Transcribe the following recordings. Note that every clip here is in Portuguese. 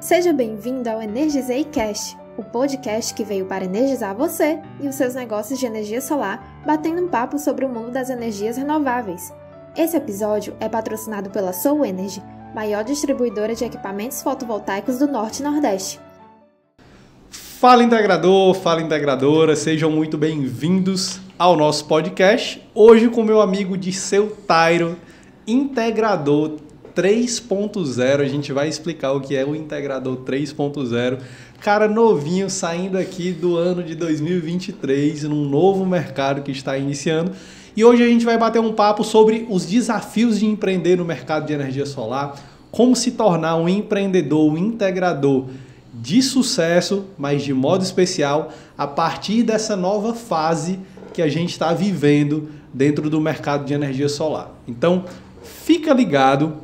Seja bem-vindo ao Energizei Cast, o podcast que veio para energizar você e os seus negócios de energia solar, batendo um papo sobre o mundo das energias renováveis. Esse episódio é patrocinado pela Soul Energy, maior distribuidora de equipamentos fotovoltaicos do Norte e Nordeste. Fala integrador, fala integradora, sejam muito bem-vindos ao nosso podcast. Hoje com meu amigo Disseu Tairo, integrador 3.0, a gente vai explicar o que é o integrador 3.0. Cara novinho, saindo aqui do ano de 2023, num novo mercado que está iniciando. E hoje a gente vai bater um papo sobre os desafios de empreender no mercado de energia solar, como se tornar um empreendedor, um integrador de sucesso, mas de modo especial, a partir dessa nova fase que a gente está vivendo dentro do mercado de energia solar. Então, fica ligado,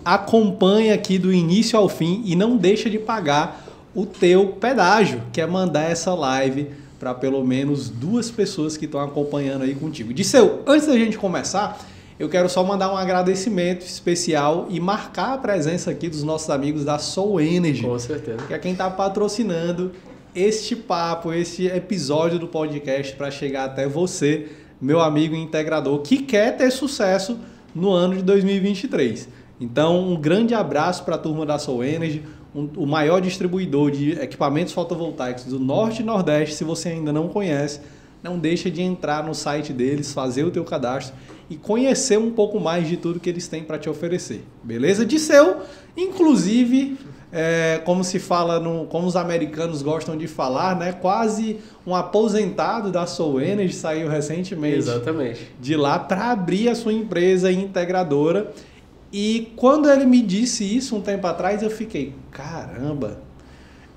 acompanha aqui do início ao fim e não deixa de pagar o teu pedágio, que é mandar essa live para pelo menos 2 pessoas que estão acompanhando aí contigo. Disseu, antes da gente começar, eu quero só mandar um agradecimento especial e marcar a presença aqui dos nossos amigos da Soul Energy. Com certeza. Que é quem está patrocinando este papo, este episódio do podcast para chegar até você, meu amigo integrador, que quer ter sucesso no ano de 2023. Então, um grande abraço para a turma da Soul Energy, o maior distribuidor de equipamentos fotovoltaicos do Norte e Nordeste. Se você ainda não conhece, não deixa de entrar no site deles, fazer o teu cadastro e conhecer um pouco mais de tudo que eles têm para te oferecer. Beleza? Disseu, inclusive, como se fala, como os americanos gostam de falar, né? Quase um aposentado da Soul Energy, saiu recentemente. Exatamente. De lá para abrir a sua empresa integradora. E quando ele me disse isso um tempo atrás, eu fiquei, caramba,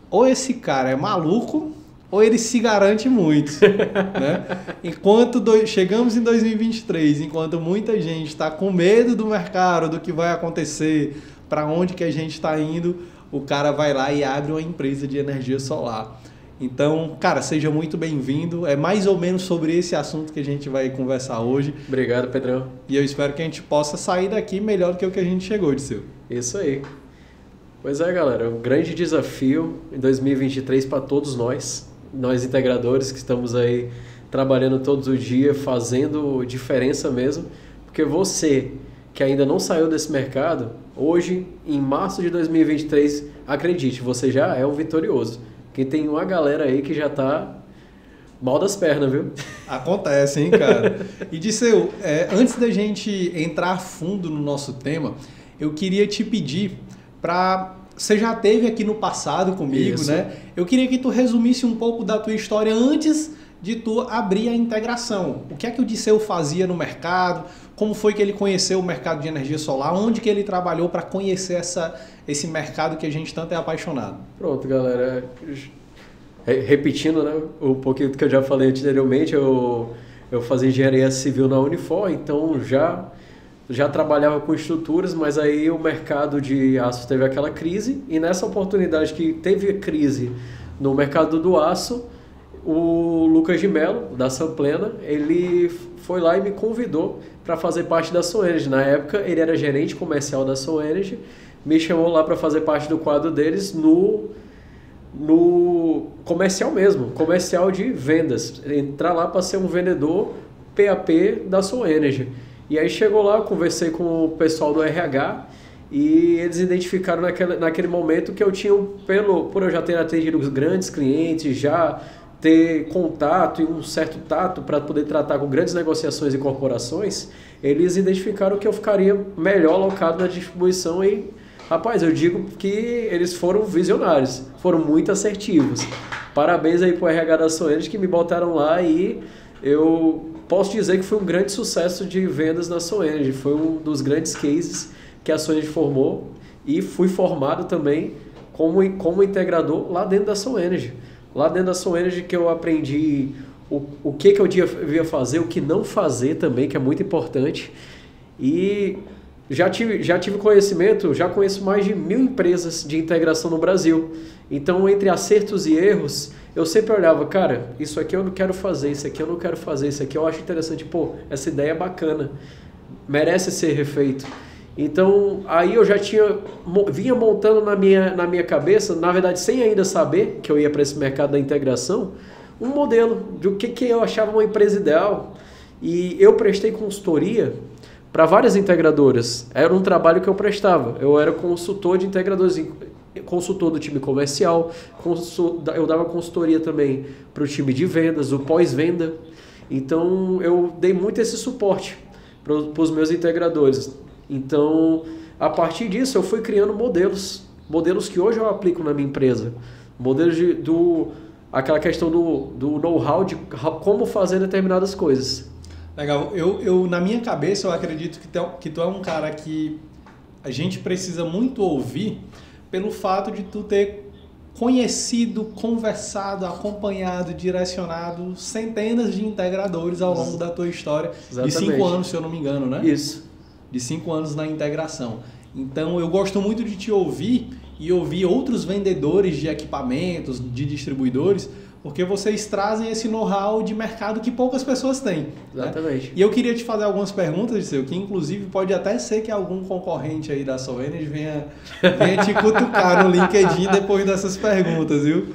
ou esse cara é maluco, ou ele se garante muito, né? Enquanto chegamos em 2023, enquanto muita gente está com medo do mercado, do que vai acontecer, para onde que a gente está indo, o cara vai lá e abre uma empresa de energia solar. Então, cara, seja muito bem-vindo. É mais ou menos sobre esse assunto que a gente vai conversar hoje. Obrigado, Pedrão. E eu espero que a gente possa sair daqui melhor do que o que a gente chegou, Disseu. Isso aí. Pois é, galera, um grande desafio em 2023 para todos nós integradores que estamos aí trabalhando todos os dias, fazendo diferença mesmo, porque você que ainda não saiu desse mercado, hoje, em março de 2023, acredite, você já é um vitorioso. Porque tem uma galera aí que já tá mal das pernas, viu? Acontece, hein, cara? E Disseu, antes da gente entrar a fundo no nosso tema, eu queria te pedir para... Você já esteve aqui no passado comigo, isso, né? Eu queria que tu resumisse um pouco da tua história antes de tu abrir a integração. O que é que o Disseu fazia no mercado? Como foi que ele conheceu o mercado de energia solar? Onde que ele trabalhou para conhecer esse mercado que a gente tanto é apaixonado? Pronto, galera. Repetindo, né, um pouquinho do que eu já falei anteriormente, eu fazia engenharia civil na Unifor, então já trabalhava com estruturas, mas aí o mercado de aço teve aquela crise, e nessa oportunidade que teve crise no mercado do aço, o Lucas de Mello, da Samplena, ele foi lá e me convidou para fazer parte da Soul Energy. Na época, ele era gerente comercial da Soul Energy, me chamou lá para fazer parte do quadro deles no comercial mesmo, comercial de vendas. Entrar lá para ser um vendedor PAP da Soul Energy. E aí chegou lá, conversei com o pessoal do RH e eles identificaram naquele momento que eu tinha, por eu já ter atendido os grandes clientes, já ter contato e um certo tato para poder tratar com grandes negociações e corporações, eles identificaram que eu ficaria melhor alocado na distribuição e, rapaz, eu digo que eles foram visionários, foram muito assertivos. Parabéns aí pro RH da Soul Energy que me botaram lá e eu posso dizer que foi um grande sucesso de vendas na Soul Energy, foi um dos grandes cases que a Soul Energy formou e fui formado também como integrador lá dentro da Soul Energy. Lá dentro da Soul Energy que eu aprendi o que eu devia fazer, o que não fazer também, que é muito importante. E já tive conhecimento, já conheço mais de 1000 empresas de integração no Brasil. Então, entre acertos e erros, eu sempre olhava, cara, isso aqui eu não quero fazer, isso aqui eu não quero fazer, isso aqui eu acho interessante, pô, essa ideia é bacana, merece ser refeito. Então, aí eu já vinha montando na minha cabeça, na verdade, sem ainda saber que eu ia para esse mercado da integração, um modelo de o que eu achava uma empresa ideal. E eu prestei consultoria para várias integradoras. Era um trabalho que eu prestava. Eu era consultor de integradores, consultor do time comercial, eu dava consultoria também para o time de vendas, o pós-venda. Então, eu dei muito esse suporte para os meus integradores. Então, a partir disso, eu fui criando modelos que hoje eu aplico na minha empresa. Modelos aquela questão do know-how de como fazer determinadas coisas. Legal. Na minha cabeça, eu acredito que tu é um cara que a gente precisa muito ouvir pelo fato de tu ter conhecido, conversado, acompanhado, direcionado centenas de integradores ao longo da tua história. Exatamente. De 5 anos, se eu não me engano, né? Isso. De 5 anos na integração. Então, eu gosto muito de te ouvir e ouvir outros vendedores de equipamentos, de distribuidores, porque vocês trazem esse know-how de mercado que poucas pessoas têm. Exatamente. Né? E eu queria te fazer algumas perguntas, Disseu, que inclusive pode até ser que algum concorrente aí da Soenergy venha te cutucar no LinkedIn depois dessas perguntas, viu?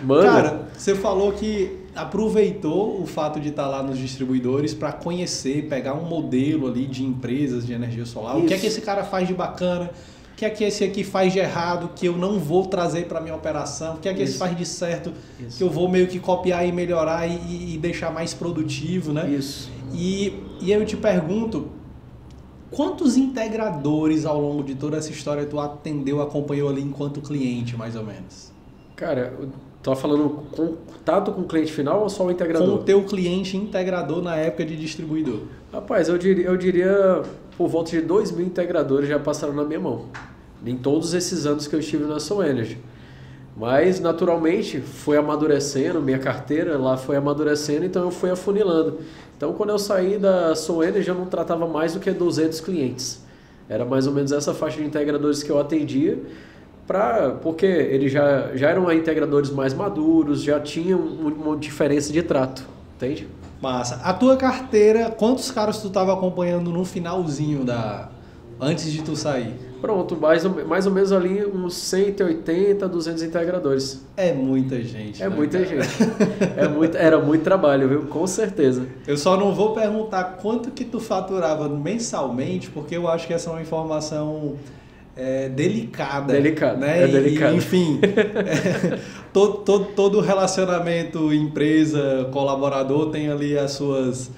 Mano. Cara, você falou que aproveitou o fato de estar lá nos distribuidores para conhecer, pegar um modelo ali de empresas de energia solar. Isso. O que é que esse cara faz de bacana? O que é que esse aqui faz de errado que eu não vou trazer para minha operação? O que é que esse faz de certo que eu vou meio que copiar e melhorar e deixar mais produtivo, né? Isso. E eu te pergunto, quantos integradores ao longo de toda essa história tu atendeu, acompanhou ali enquanto cliente, mais ou menos? Cara, tô falando contato com o cliente final ou só o integrador? Com o teu cliente integrador na época de distribuidor. Rapaz, eu diria por volta de 2.000 integradores já passaram na minha mão. Em todos esses anos que eu estive na Soenergy. Mas, naturalmente, foi amadurecendo, minha carteira lá foi amadurecendo, então eu fui afunilando. Então, quando eu saí da Soenergy, eu não tratava mais do que 200 clientes. Era mais ou menos essa faixa de integradores que eu atendia, porque eles já eram integradores mais maduros, já tinham uma diferença de trato, entende? Massa. A tua carteira, quantos caras tu estava acompanhando no finalzinho antes de tu sair? Pronto, mais ou menos ali uns 180, 200 integradores. É muita gente. É, né, muita gente. Era muito trabalho, viu? Com certeza. Eu só não vou perguntar quanto que tu faturava mensalmente, porque eu acho que essa é uma informação delicada. Delicada, né? delicada. Enfim, todo relacionamento empresa-colaborador tem ali as suas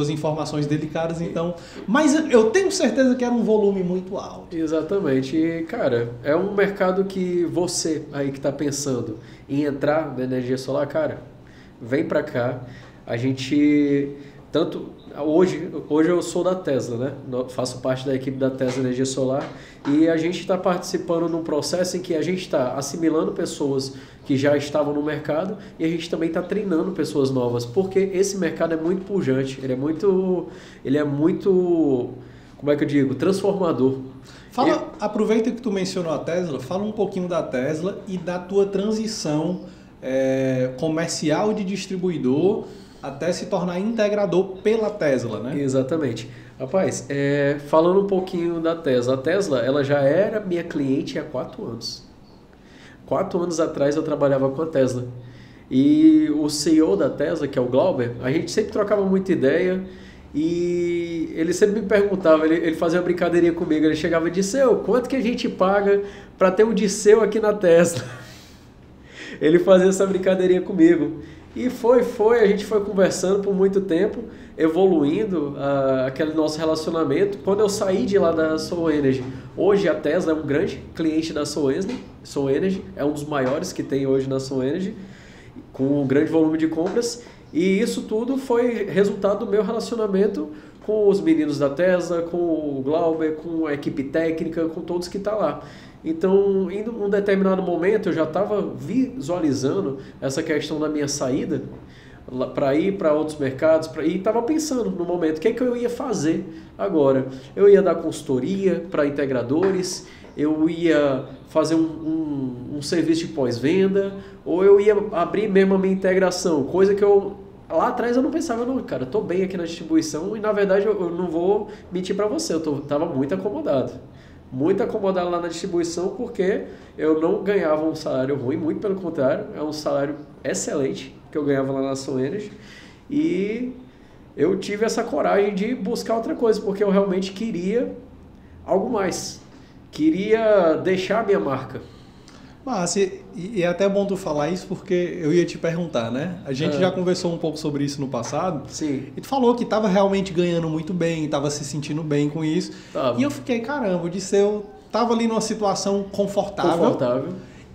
informações delicadas, então... Mas eu tenho certeza que era um volume muito alto. Exatamente. E, cara, é um mercado que você aí que está pensando em entrar na energia solar, cara, vem para cá. A gente... Hoje eu sou da Tesla, né? Faço parte da equipe da Tesla Energia Solar e a gente está participando num processo em que a gente está assimilando pessoas que já estavam no mercado e a gente também está treinando pessoas novas, porque esse mercado é muito pujante, ele é muito, como é que eu digo, transformador. Aproveita que tu mencionou a Tesla, fala um pouquinho da Tesla e da tua transição comercial de distribuidor até se tornar integrador pela Tesla, né? Exatamente. Rapaz, falando um pouquinho da Tesla. A Tesla, ela já era minha cliente há 4 anos. 4 anos atrás eu trabalhava com a Tesla. E o CEO da Tesla, que é o Glauber, a gente sempre trocava muita ideia e ele sempre me perguntava, ele fazia uma brincadeirinha comigo, ele chegava e disse, quanto que a gente paga para ter um Disseu aqui na Tesla? Ele fazia essa brincadeirinha comigo. E a gente foi conversando por muito tempo, evoluindo aquele nosso relacionamento. Quando eu saí de lá da Soenergy, hoje a Tesla é um grande cliente da Soenergy, é um dos maiores que tem hoje na Soenergy, com um grande volume de compras. E isso tudo foi resultado do meu relacionamento com os meninos da Tesla, com o Glauber, com a equipe técnica, com todos que estão lá. Então, em um determinado momento, eu já estava visualizando essa questão da minha saída para ir para outros mercados e estava pensando no momento, o que é que eu ia fazer agora? Eu ia dar consultoria para integradores, eu ia fazer um serviço de pós-venda, ou eu ia abrir mesmo a minha integração, coisa que eu lá atrás eu não pensava, não, cara, eu tô bem aqui na distribuição e na verdade eu não vou mentir para você, tava muito acomodado. Muito acomodado lá na distribuição porque eu não ganhava um salário ruim, muito pelo contrário, é um salário excelente que eu ganhava lá na Sun Energy e eu tive essa coragem de buscar outra coisa, porque eu realmente queria algo mais, queria deixar a minha marca. Mas e é até bom tu falar isso porque eu ia te perguntar, né? A gente já conversou um pouco sobre isso no passado. Sim. E tu falou que estava realmente ganhando muito bem, estava se sentindo bem com isso. Tava. E eu fiquei, caramba, o Disseu estava ali numa situação confortável.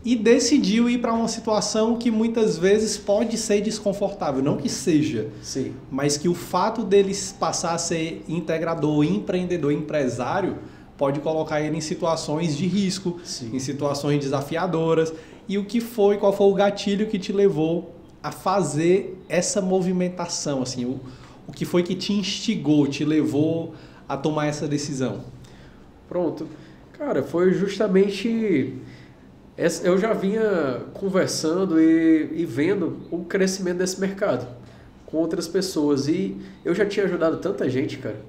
E decidiu ir para uma situação que muitas vezes pode ser desconfortável. Não que seja, sim, mas que o fato dele passar a ser integrador, empreendedor, empresário, pode colocar ele em situações de risco, sim, em situações desafiadoras. E qual foi o gatilho que te levou a fazer essa movimentação? Assim, o que foi que te instigou, te levou a tomar essa decisão? Pronto. Cara, foi justamente... Eu já vinha conversando e vendo o crescimento desse mercado com outras pessoas. E eu já tinha ajudado tanta gente, cara.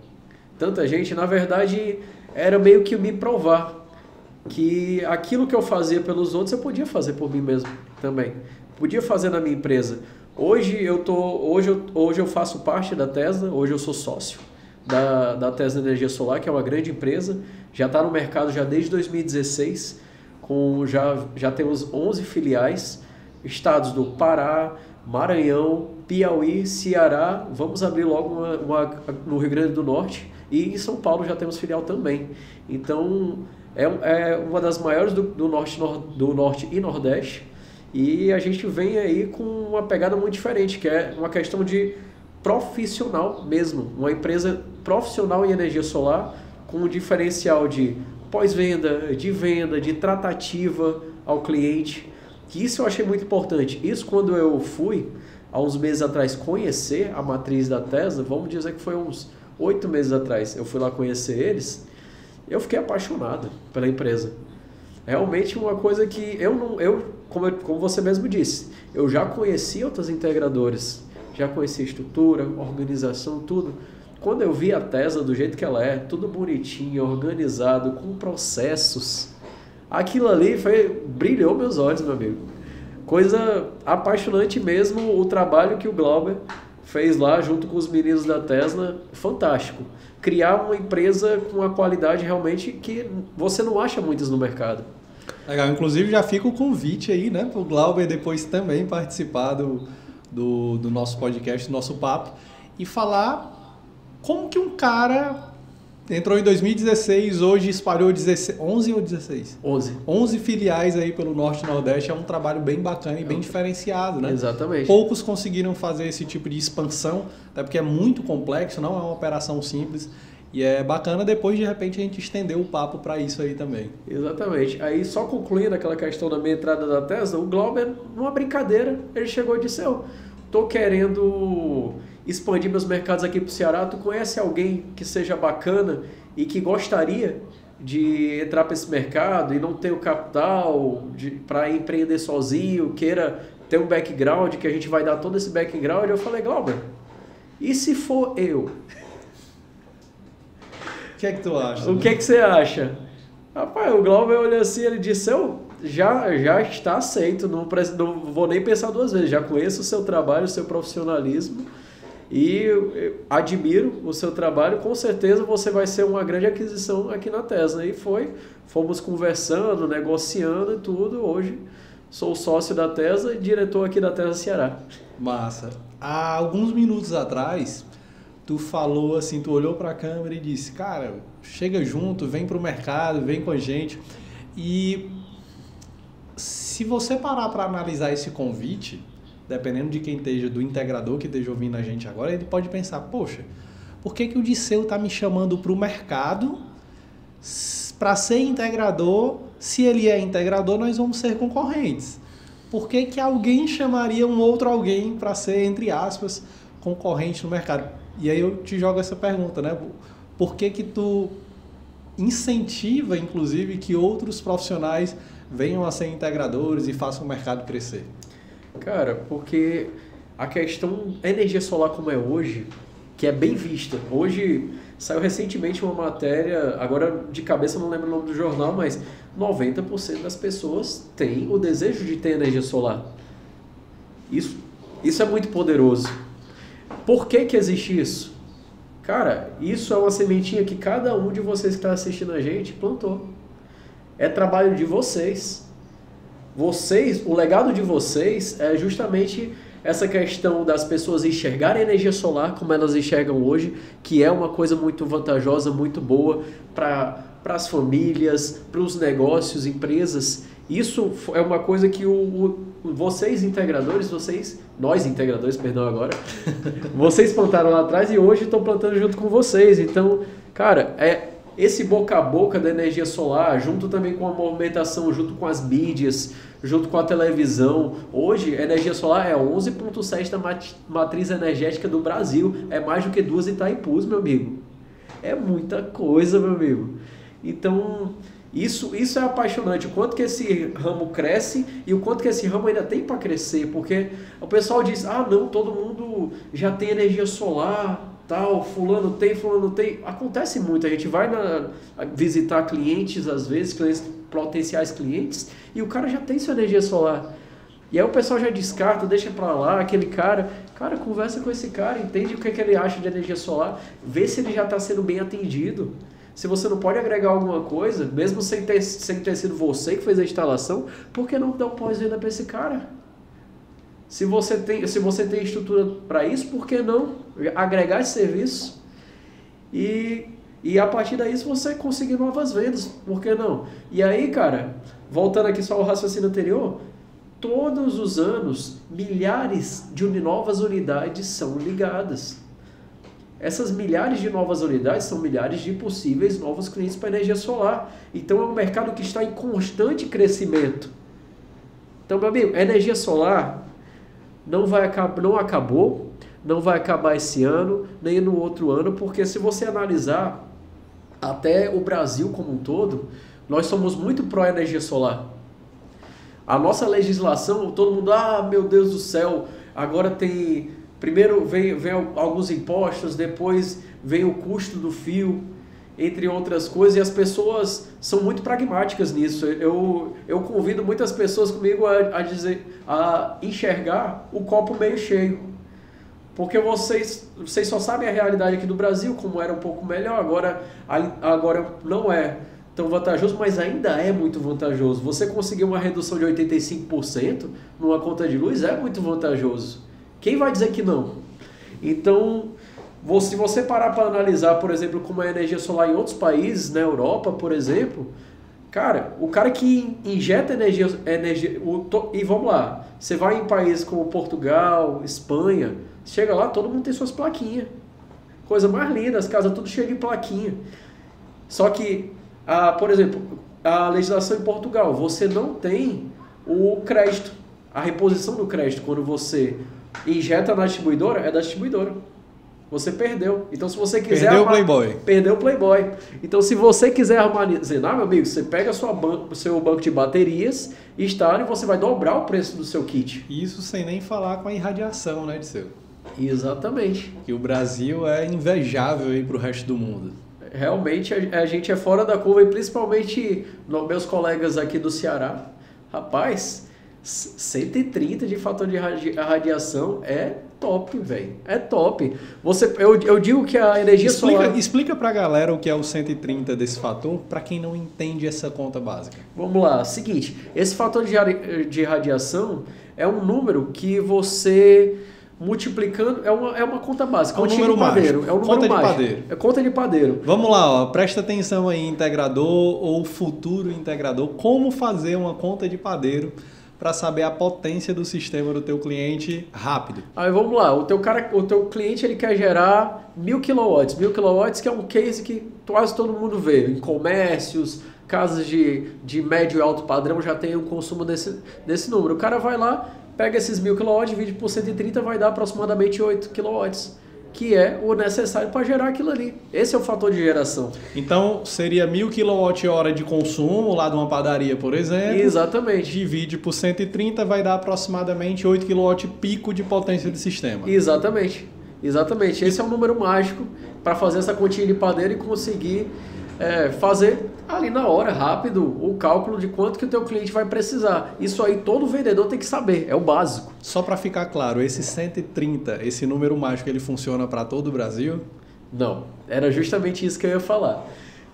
Tanta gente. Na verdade, era meio que me provar que aquilo que eu fazia pelos outros, eu podia fazer por mim mesmo também. Podia fazer na minha empresa. Hoje eu faço parte da Tesla, hoje eu sou sócio da Tesla Energia Solar, que é uma grande empresa. Já está no mercado já desde 2016, já temos 11 filiais, estados do Pará, Maranhão, Piauí, Ceará, vamos abrir logo uma no Rio Grande do Norte e em São Paulo já temos filial também. Então é uma das maiores do Norte e Nordeste e a gente vem aí com uma pegada muito diferente, que é uma questão de profissional mesmo, uma empresa profissional em energia solar com um diferencial de pós-venda, de venda, de tratativa ao cliente, que isso eu achei muito importante. Isso quando eu fui, há uns meses atrás, conhecer a matriz da Tesla, vamos dizer que foi uns 8 meses atrás, eu fui lá conhecer eles, eu fiquei apaixonado pela empresa. Realmente uma coisa que como você mesmo disse, eu já conheci outras integradoras, já conheci a estrutura, organização, tudo. Quando eu vi a Tesla do jeito que ela é, tudo bonitinho, organizado, com processos, aquilo ali brilhou meus olhos, meu amigo. Coisa apaixonante mesmo, o trabalho que o Glauber fez lá junto com os meninos da Tesla, fantástico. Criar uma empresa com uma qualidade realmente que você não acha muitas no mercado. Legal, inclusive já fica o convite aí, né, para o Glauber depois também participar do nosso podcast, do nosso papo, e falar como que um cara entrou em 2016, hoje espalhou 11 ou 16? 11 filiais aí pelo Norte e Nordeste, é um trabalho bem bacana e bem diferenciado, né? Exatamente. Poucos conseguiram fazer esse tipo de expansão, até porque é muito complexo, não é uma operação simples, e é bacana depois de repente a gente estender o papo para isso aí também. Exatamente. Aí só concluindo aquela questão da minha entrada da Tesla, o Glauber, numa brincadeira, ele chegou e disse, eu tô querendo expandir meus mercados aqui para o Ceará, tu conhece alguém que seja bacana e que gostaria de entrar para esse mercado e não tem o capital para empreender sozinho, queira ter um background, que a gente vai dar todo esse background? Eu falei, Glauber, e se for eu? O que é que tu acha? O que é que você acha? Rapaz, o Glauber olhou assim, ele disse, já está aceito, não vou nem pensar duas vezes, já conheço o seu trabalho, o seu profissionalismo, e admiro o seu trabalho, com certeza você vai ser uma grande aquisição aqui na Tesla. E fomos conversando, negociando e tudo. Hoje sou sócio da Tesla e diretor aqui da Tesla Ceará. Massa. Há alguns minutos atrás, tu falou assim, tu olhou para a câmera e disse, cara, chega junto, vem para o mercado, vem com a gente. E se você parar para analisar esse convite, dependendo de quem esteja, do integrador que esteja ouvindo a gente agora, ele pode pensar, poxa, por que o Disseu está me chamando para o mercado para ser integrador? Se ele é integrador, nós vamos ser concorrentes. Por que alguém chamaria um outro alguém para ser, entre aspas, concorrente no mercado? E aí eu te jogo essa pergunta, né? Por que tu incentiva, inclusive, que outros profissionais venham a ser integradores e façam o mercado crescer? Cara, porque a questão energia solar como é hoje, que é bem vista. Hoje saiu recentemente uma matéria, agora de cabeça eu não lembro o nome do jornal, mas 90% das pessoas têm o desejo de ter energia solar. Isso é muito poderoso. Por que existe isso? Cara, isso é uma sementinha que cada um de vocês que está assistindo a gente plantou. É trabalho de vocês. O legado de vocês é justamente essa questão das pessoas enxergarem a energia solar como elas enxergam hoje, que é uma coisa muito vantajosa, muito boa para as famílias, para os negócios, empresas. Isso é uma coisa que vocês integradores, nós integradores, perdão agora, vocês plantaram lá atrás e hoje estão plantando junto com vocês. Então, cara, esse boca a boca da energia solar, junto também com a movimentação, junto com as mídias, junto com a televisão. Hoje, a energia solar é 11,7% da matriz energética do Brasil. É mais do que 2 Itaipus, meu amigo. É muita coisa, meu amigo. Então, isso é apaixonante. O quanto que esse ramo cresce e o quanto que esse ramo ainda tem para crescer. Porque o pessoal diz, não, todo mundo já tem energia solar, tal, fulano tem. Acontece muito, a gente vai visitar clientes, às vezes, potenciais clientes, e o cara já tem sua energia solar. E aí o pessoal já descarta, deixa pra lá, aquele cara, conversa com esse cara, entende o que ele acha de energia solar, vê se ele já está sendo bem atendido. Se você não pode agregar alguma coisa, mesmo sem ter sido você que fez a instalação, por que não dar um pós-venda para esse cara? Se você tem estrutura para isso, por que não agregar esse serviço? E a partir daí, se você conseguir novas vendas, por que não? E aí, cara, voltando aqui só ao raciocínio anterior, todos os anos, milhares de novas unidades são ligadas. Essas milhares de novas unidades são milhares de possíveis novos clientes para energia solar. Então, é um mercado que está em constante crescimento. Então, meu amigo, a energia solar não acabou, não vai acabar esse ano, nem no outro ano, porque se você analisar até o Brasil como um todo, nós somos muito pró-energia solar. A nossa legislação, todo mundo, meu Deus do céu, agora tem... Primeiro vem alguns impostos, depois vem o custo do fio, entre outras coisas, e as pessoas são muito pragmáticas nisso. Eu convido muitas pessoas comigo a enxergar o copo meio cheio. Porque vocês só sabem a realidade aqui do Brasil, como era um pouco melhor, agora não é tão vantajoso, mas ainda é muito vantajoso. Você conseguir uma redução de 85% numa conta de luz é muito vantajoso. Quem vai dizer que não? Então, se você parar para analisar, por exemplo, como é a energia solar em outros países, na Europa, por exemplo, cara, o cara que injeta energia e vamos lá, você vai em países como Portugal, Espanha, chega lá, todo mundo tem suas plaquinhas. Coisa mais linda, as casas tudo cheias de plaquinha. Só que, por exemplo, a legislação em Portugal, você não tem o crédito, a reposição do crédito. Quando você injeta na distribuidora, é da distribuidora. Você perdeu. Então, se você quiser... Perdeu o Playboy. Então, se você quiser armazenar, meu amigo, você pega o seu banco de baterias, instala e você vai dobrar o preço do seu kit. Isso sem nem falar com a irradiação, né, Disseu? Exatamente. Que o Brasil é invejável aí para o resto do mundo. Realmente, a gente é fora da curva, e principalmente meus colegas aqui do Ceará. Rapaz, 130 de fator de radiação é top, velho. É top. Eu digo que a energia solar... Explica pra galera o que é o 130 desse fator, para quem não entende essa conta básica. Vamos lá. Seguinte, esse fator de radiação é um número que você... multiplicando, é uma conta básica. É um número mágico. É um número mágico. É conta de padeiro. Vamos lá, presta atenção aí, integrador ou futuro integrador, como fazer uma conta de padeiro para saber a potência do sistema do teu cliente rápido. Aí vamos lá, o teu cliente ele quer gerar 1000 kW. 1000 kW que é um case que quase todo mundo vê. Em comércios, casas de médio e alto padrão já tem um consumo desse número. O cara vai lá, pega esses 1000 kW, divide por 130, vai dar aproximadamente 8 kW. que é o necessário para gerar aquilo ali. Esse é o fator de geração. Então, seria 1.000 kWh de consumo lá de uma padaria, por exemplo. Exatamente. Divide por 130, vai dar aproximadamente 8 kW pico de potência do sistema. Exatamente. Exatamente. Esse é um número mágico para fazer essa continha de padeiro e conseguir fazer ali na hora, rápido, o cálculo de quanto que o teu cliente vai precisar. Isso aí todo vendedor tem que saber, é o básico. Só para ficar claro, esse 130, esse número mágico, ele funciona para todo o Brasil? Não, era justamente isso que eu ia falar.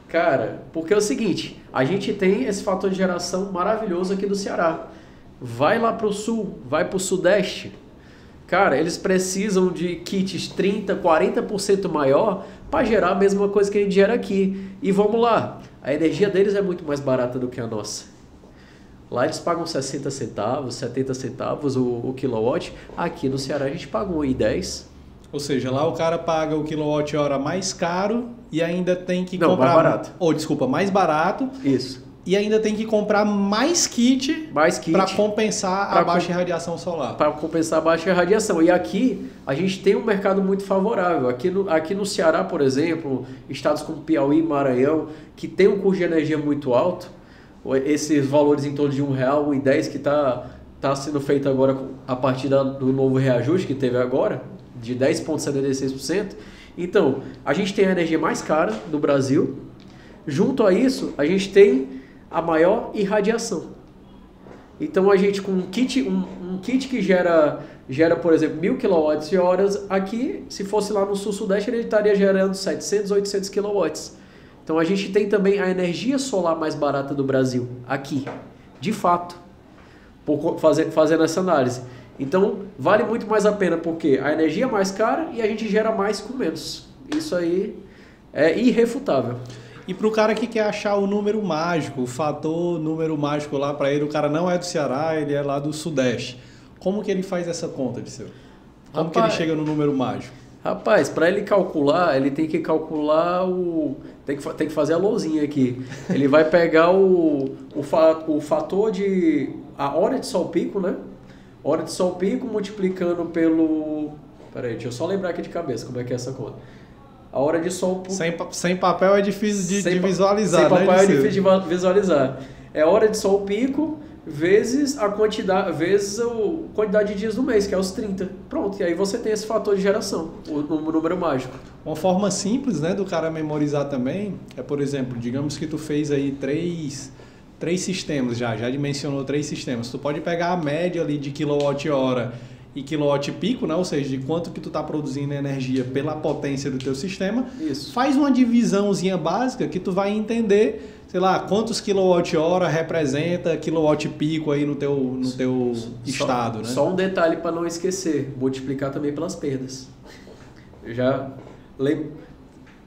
Cara, porque é o seguinte, a gente tem esse fator de geração maravilhoso aqui do Ceará. Vai lá para o sul, vai para o sudeste. Cara, eles precisam de kits 30%, 40% maior para gerar a mesma coisa que a gente gera aqui. E vamos lá, a energia deles é muito mais barata do que a nossa. Lá eles pagam 60 centavos, 70 centavos o quilowatt. Aqui no Ceará a gente paga 1,10. Ou seja, lá o cara paga o quilowatt-hora mais caro e ainda tem que comprar... mais barato. Mais barato. Isso. E ainda tem que comprar mais kit para compensar a baixa irradiação solar. Para compensar a baixa irradiação. E aqui a gente tem um mercado muito favorável. Aqui no Ceará, por exemplo, estados como Piauí e Maranhão, que tem um custo de energia muito alto, esses valores em torno de R$1, R$1,10 que está sendo feito agora a partir do novo reajuste que teve agora, de 10,76%. Então, a gente tem a energia mais cara do Brasil. Junto a isso, a gente tem a maior irradiação. Então a gente com um kit que gera, por exemplo, 1.000 kWh, aqui, se fosse lá no sul-sudeste, ele estaria gerando 700, 800 kW. Então a gente tem também a energia solar mais barata do Brasil, aqui, de fato, fazendo essa análise. Então vale muito mais a pena, porque a energia é mais cara e a gente gera mais com menos. Isso aí é irrefutável. E para o cara que quer achar o número mágico, o fator número mágico lá para ele, o cara não é do Ceará, ele é lá do Sudeste. Como que ele faz essa conta, Disseu? Como que ele chega no número mágico? Rapaz, para ele calcular, ele tem que calcular tem que fazer a lousinha aqui. Ele vai pegar o fator de... a hora de sol pico, né? Hora de sol pico multiplicando pelo... Peraí, deixa eu só lembrar aqui de cabeça como é que é essa conta. A hora de sol... Sem papel é difícil de visualizar, sem papel né, é difícil de visualizar. É a hora de sol pico vezes a quantidade de dias do mês, que é os 30. Pronto, e aí você tem esse fator de geração, o número mágico. Uma forma simples, né, do cara memorizar também é, por exemplo, digamos que tu fez aí três sistemas já dimensionou 3 sistemas. Tu pode pegar a média ali de quilowatt-hora e quilowatt pico, né? Ou seja, de quanto que tu está produzindo energia pela potência do teu sistema. Isso. Faz uma divisãozinha básica que tu vai entender, sei lá, quantos quilowatt-hora representa quilowatt pico aí no teu estado, né? Só um detalhe para não esquecer, multiplicar também pelas perdas. Já lembro,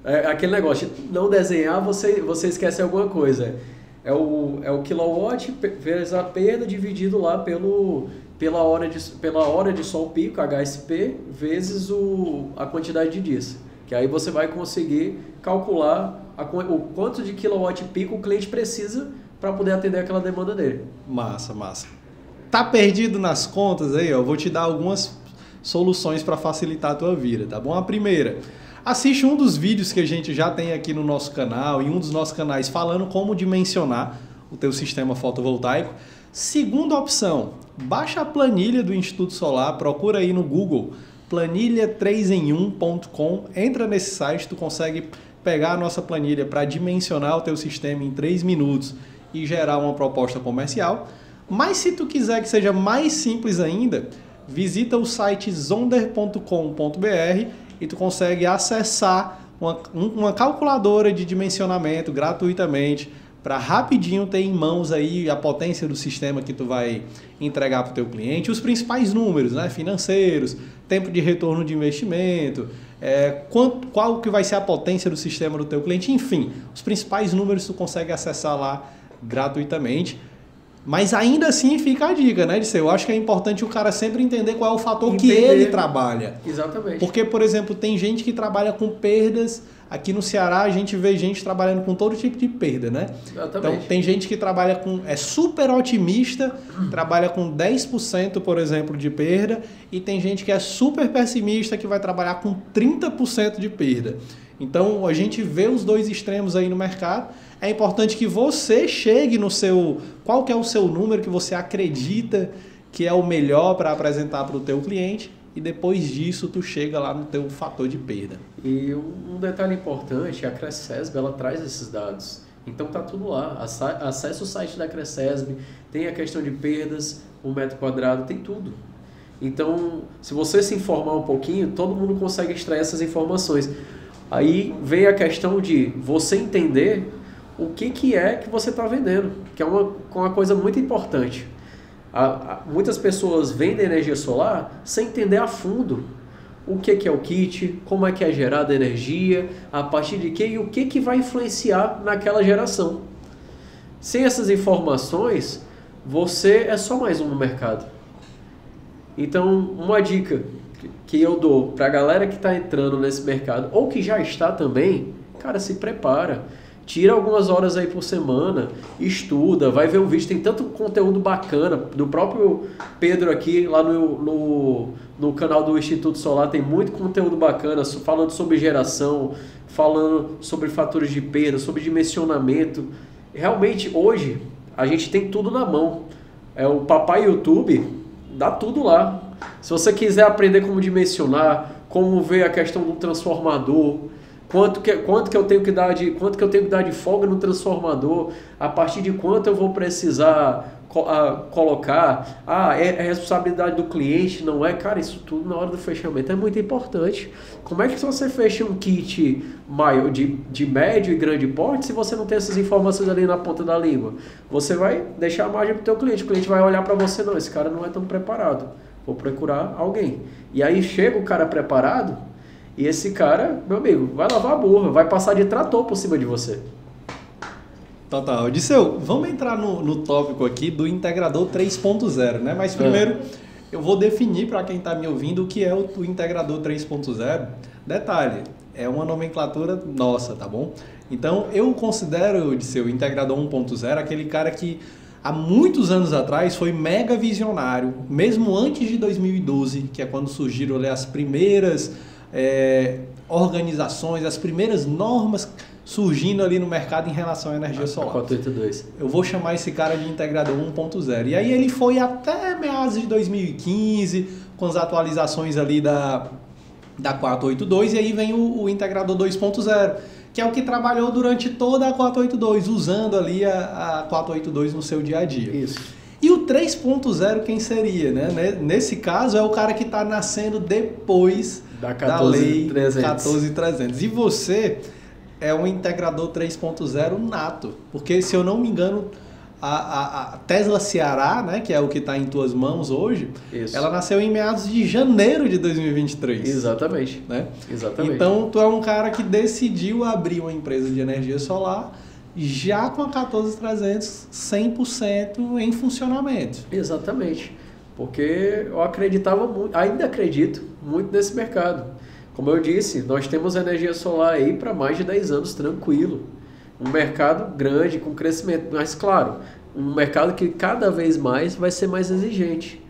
aquele negócio de não desenhar, você esquece alguma coisa. É o quilowatt vezes a perda dividido lá pela hora de sol pico, HSP, vezes a quantidade de dias. Que aí você vai conseguir calcular o quanto de quilowatt pico o cliente precisa para poder atender aquela demanda dele. Massa. Tá perdido nas contas aí? Eu vou te dar algumas soluções para facilitar a tua vida, tá bom? A primeira, assiste um dos vídeos que a gente já tem aqui no nosso canal, em um dos nossos canais, falando como dimensionar o teu sistema fotovoltaico. Segunda opção, baixa a planilha do Instituto Solar, procura aí no Google, planilha3em1.com, entra nesse site, tu consegue pegar a nossa planilha para dimensionar o teu sistema em 3 minutos e gerar uma proposta comercial. Mas se tu quiser que seja mais simples ainda, visita o site zonder.com.br e tu consegue acessar uma calculadora de dimensionamento gratuitamente para rapidinho ter em mãos aí a potência do sistema que tu vai entregar para o teu cliente, os principais números, né, financeiros, tempo de retorno de investimento, qual que vai ser a potência do sistema do teu cliente, enfim, os principais números tu consegue acessar lá gratuitamente. Mas ainda assim fica a dica, né, Disseu? Eu acho que é importante o cara sempre entender qual é o fator que ele trabalha. Exatamente. Porque, por exemplo, tem gente que trabalha com perdas. Aqui no Ceará a gente vê gente trabalhando com todo tipo de perda, né? Exatamente. Então tem gente que trabalha com... é super otimista, trabalha com 10%, por exemplo, de perda. E tem gente que é super pessimista, que vai trabalhar com 30% de perda. Então a gente vê os dois extremos aí no mercado. É importante que você chegue no seu... qual que é o seu número que você acredita que é o melhor para apresentar para o teu cliente e depois disso tu chega lá no teu fator de perda. E um detalhe importante, a Crescesb, ela traz esses dados. Então tá tudo lá. Acesse o site da Crescesb, tem a questão de perdas, o metro quadrado, tem tudo. Então, se você se informar um pouquinho, todo mundo consegue extrair essas informações. Aí vem a questão de você entender o que é que você está vendendo, que é uma coisa muito importante. Muitas pessoas vendem energia solar sem entender a fundo o que é o kit, como é que é gerada a energia, a partir de quê e o que vai influenciar naquela geração. Sem essas informações, você é só mais um no mercado. Então, uma dica que eu dou para a galera que está entrando nesse mercado, ou que já está também, cara, se prepara. Tira algumas horas aí por semana, estuda, vai ver um vídeo, tem tanto conteúdo bacana, do próprio Pedro aqui, lá no canal do Instituto Solar, tem muito conteúdo bacana, falando sobre geração, falando sobre fatores de perda, sobre dimensionamento. Realmente, hoje, a gente tem tudo na mão. O papai YouTube dá tudo lá. Se você quiser aprender como dimensionar, como ver a questão do transformador, quanto que eu tenho que dar de folga no transformador, a partir de quanto eu vou precisar colocar, é responsabilidade do cliente, não é? Cara, isso tudo na hora do fechamento é muito importante. Como é que você fecha um kit maior, de médio e grande porte se você não tem essas informações ali na ponta da língua? Você vai deixar a margem para o teu cliente, o cliente vai olhar para você, não, esse cara não é tão preparado, vou procurar alguém. E aí chega o cara preparado, e esse cara, meu amigo, vai lavar a burra, vai passar de trator por cima de você. Total. Disseu, vamos entrar no tópico aqui do integrador 3.0, né? Mas primeiro eu vou definir para quem está me ouvindo o que é o integrador 3.0. Detalhe, é uma nomenclatura nossa, tá bom? Então eu considero, Disseu, o integrador 1.0 aquele cara que há muitos anos atrás foi mega visionário, mesmo antes de 2012, que é quando surgiram ali as primeiras organizações, as primeiras normas surgindo ali no mercado em relação à energia solar. 482. Eu vou chamar esse cara de integrador 1.0. E aí ele foi até meados de 2015, com as atualizações ali da 482, e aí vem o integrador 2.0, que é o que trabalhou durante toda a 482, usando ali a 482 no seu dia a dia. Isso. E o 3.0 quem seria, né? Nesse caso é o cara que está nascendo depois da lei 14.300. E você é um integrador 3.0 nato, porque se eu não me engano a Tesla Ceará, né, que é o que está em tuas mãos hoje, isso, ela nasceu em meados de janeiro de 2023. Exatamente. Né? Exatamente. Então tu é um cara que decidiu abrir uma empresa de energia solar já com a 14.300 100% em funcionamento. Exatamente, porque eu acreditava muito, ainda acredito muito nesse mercado. Como eu disse, nós temos energia solar aí para mais de 10 anos tranquilo. Um mercado grande, com crescimento, mas claro, um mercado que cada vez mais vai ser mais exigente.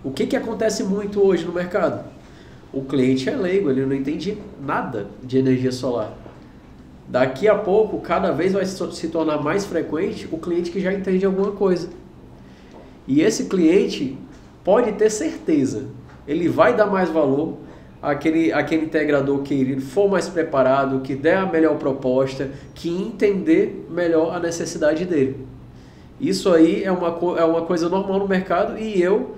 O que acontece muito hoje no mercado? O cliente é leigo, ele não entende nada de energia solar. Daqui a pouco, cada vez vai se tornar mais frequente o cliente que já entende alguma coisa. E esse cliente pode ter certeza, ele vai dar mais valor àquele integrador que ele for mais preparado, que der a melhor proposta, que entender melhor a necessidade dele. Isso aí é uma coisa normal no mercado e eu,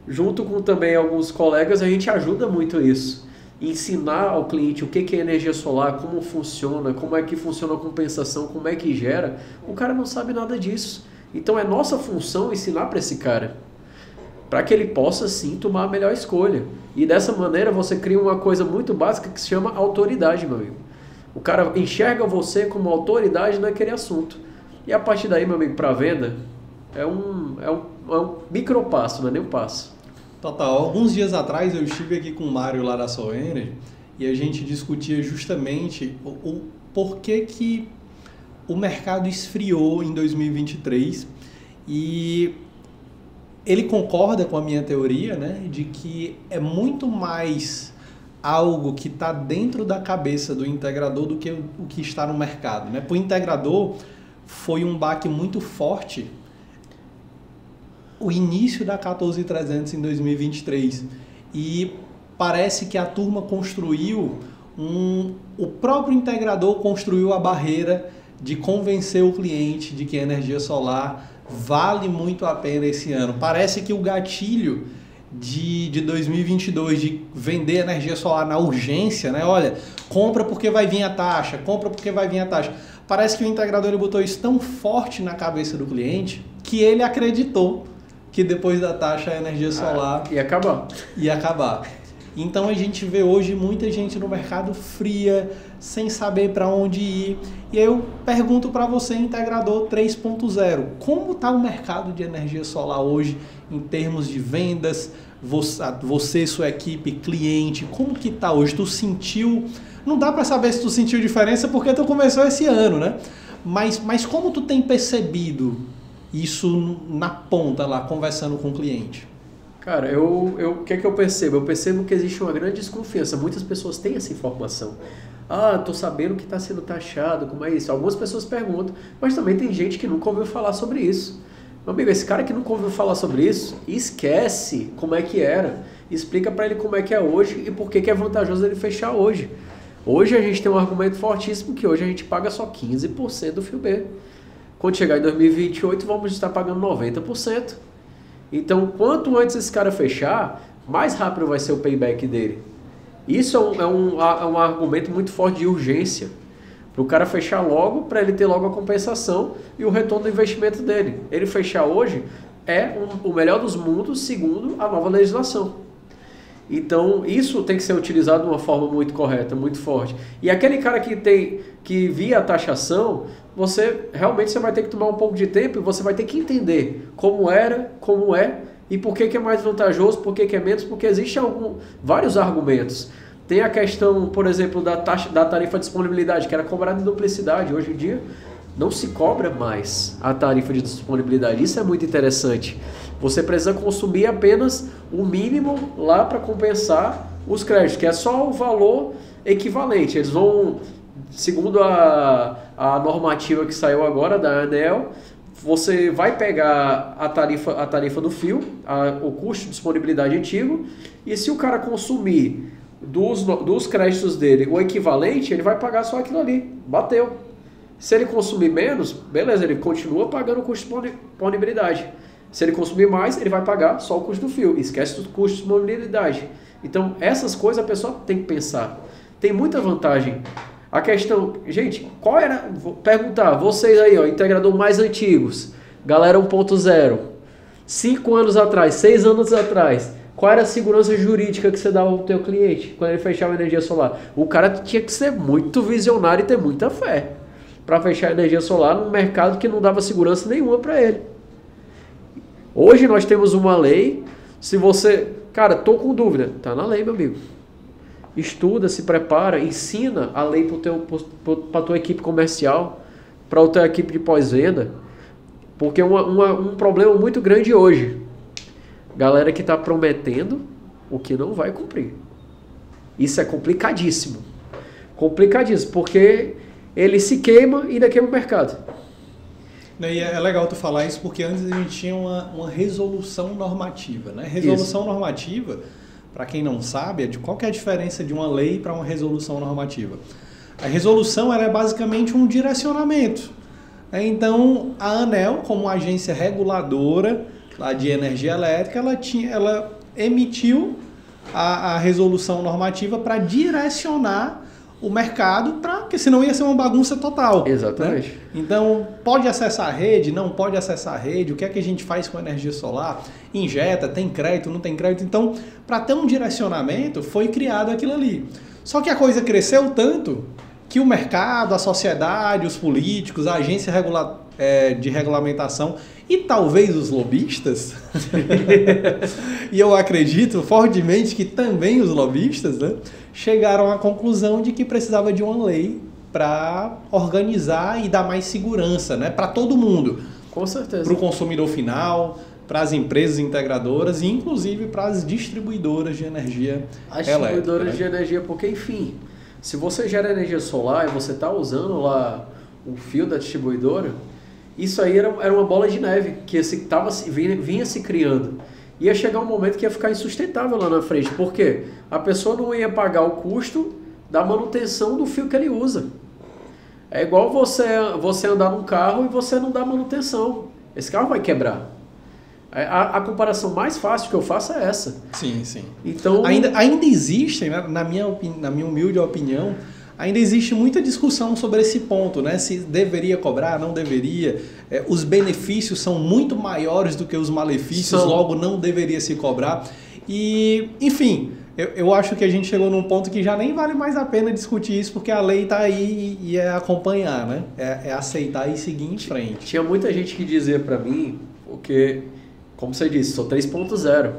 junto com também alguns colegas, a gente ajuda muito isso. Ensinar ao cliente o que é energia solar, como funciona, como é que funciona a compensação, como é que gera. O cara não sabe nada disso. Então é nossa função ensinar para esse cara, para que ele possa sim tomar a melhor escolha. E dessa maneira você cria uma coisa muito básica que se chama autoridade, meu amigo. O cara enxerga você como autoridade naquele assunto. E a partir daí, meu amigo, para venda, É um micropasso, não é nem um passo. Total. Alguns dias atrás eu estive aqui com o Mário lá da Soul Energy e a gente discutia justamente o porquê que o mercado esfriou em 2023 e ele concorda com a minha teoria, né, de que é muito mais algo que está dentro da cabeça do integrador do que o que está no mercado, né? Para o integrador foi um baque muito forte o início da 14300 em 2023 e parece que a turma construiu o próprio integrador construiu a barreira de convencer o cliente de que a energia solar vale muito a pena esse ano. Parece que o gatilho de 2022 de vender energia solar na urgência, né? Olha, compra porque vai vir a taxa, compra porque vai vir a taxa. Parece que o integrador ele botou isso tão forte na cabeça do cliente que ele acreditou que depois da taxa a energia solar ia acabar. Ia acabar. Então a gente vê hoje muita gente no mercado fria, sem saber para onde ir. E aí eu pergunto para você, integrador 3.0, como está o mercado de energia solar hoje em termos de vendas? Você, sua equipe, cliente, como que está hoje? Tu sentiu... Não dá para saber se tu sentiu diferença porque tu começou esse ano, né? Mas como tu tem percebido isso na ponta lá, conversando com o cliente? Cara, o que é que eu percebo? Eu percebo que existe uma grande desconfiança. Muitas pessoas têm essa informação. Ah, tô sabendo que está sendo taxado, como é isso? Algumas pessoas perguntam, mas também tem gente que nunca ouviu falar sobre isso. Meu amigo, esse cara que nunca ouviu falar sobre isso, esquece como é que era. Explica para ele como é que é hoje e por que é vantajoso ele fechar hoje. Hoje a gente tem um argumento fortíssimo que hoje a gente paga só 15% do FIO B. Quando chegar em 2028, vamos estar pagando 90%. Então, quanto antes esse cara fechar, mais rápido vai ser o payback dele. Isso é um argumento muito forte de urgência. Para o cara fechar logo, para ele ter logo a compensação e o retorno do investimento dele. Ele fechar hoje é o melhor dos mundos, segundo a nova legislação. Então, isso tem que ser utilizado de uma forma muito correta, muito forte. E aquele cara que via a taxação, você vai ter que tomar um pouco de tempo e você vai ter que entender como era, como é e por que é mais vantajoso, por que é menos, porque existem vários argumentos. Tem a questão, por exemplo, da tarifa de disponibilidade, que era cobrada em duplicidade. Hoje em dia, não se cobra mais a tarifa de disponibilidade. Isso é muito interessante. Você precisa consumir apenas o mínimo lá para compensar os créditos, que é só o valor equivalente. Eles vão, segundo a normativa que saiu agora da ANEEL, você vai pegar a tarifa do fio, o custo de disponibilidade antigo, e se o cara consumir dos créditos dele o equivalente, ele vai pagar só aquilo ali. Bateu. Se ele consumir menos, beleza, ele continua pagando o custo de disponibilidade. Se ele consumir mais, ele vai pagar só o custo do fio. Esquece do custo de mobilidade. Então, essas coisas a pessoa tem que pensar. Tem muita vantagem. A questão... Gente, qual era... Vou perguntar, vocês aí, ó, integrador mais antigos, galera 1.0, 5 anos atrás, 6 anos atrás, qual era a segurança jurídica que você dava ao teu cliente quando ele fechava a energia solar? O cara tinha que ser muito visionário e ter muita fé para fechar a energia solar num mercado que não dava segurança nenhuma para ele. Hoje nós temos uma lei, se você... Cara, tô com dúvida, tá na lei, meu amigo. Estuda, se prepara, ensina a lei para a tua equipe comercial, para a tua equipe de pós-venda, porque é um problema muito grande hoje. Galera que está prometendo o que não vai cumprir. Isso é complicadíssimo. Complicadíssimo, porque ele se queima e ainda queima o mercado. E é legal tu falar isso porque antes a gente tinha uma resolução normativa, né? Resolução normativa, para quem não sabe, qual que é a diferença de uma lei para uma resolução normativa? A resolução ela é basicamente um direcionamento. Então, a ANEEL, como agência reguladora lá de energia elétrica, ela emitiu a resolução normativa para direcionar o mercado, porque senão ia ser uma bagunça total. Exatamente. Né? Então, pode acessar a rede, não pode acessar a rede, o que é que a gente faz com a energia solar? Injeta, tem crédito, não tem crédito? Então, para ter um direcionamento, foi criado aquilo ali. Só que a coisa cresceu tanto que o mercado, a sociedade, os políticos, a agência de regulamentação e talvez os lobistas, e eu acredito fortemente que também os lobistas, né, chegaram à conclusão de que precisava de uma lei para organizar e dar mais segurança, né, para todo mundo. Com certeza. Para o consumidor final, para as empresas integradoras e inclusive para as distribuidoras de energia elétrica. As distribuidoras, né, de energia, porque enfim, se você gera energia solar e você está usando lá o fio da distribuidora, isso aí era uma bola de neve que vinha se criando. Ia chegar um momento que ia ficar insustentável lá na frente, porque a pessoa não ia pagar o custo da manutenção do fio que ele usa. É igual você andar num carro e você não dá manutenção. Esse carro vai quebrar. A comparação mais fácil que eu faço é essa. Sim, sim. Então, ainda existem, né, na minha humilde opinião, ainda existe muita discussão sobre esse ponto, né? Se deveria cobrar, não deveria. Os benefícios são muito maiores do que os malefícios, logo não deveria se cobrar. E, enfim, eu acho que a gente chegou num ponto que já nem vale mais a pena discutir isso, porque a lei está aí e é acompanhar, né? É aceitar e seguir em frente. Tinha muita gente que dizia para mim, porque, como você disse, sou 3.0.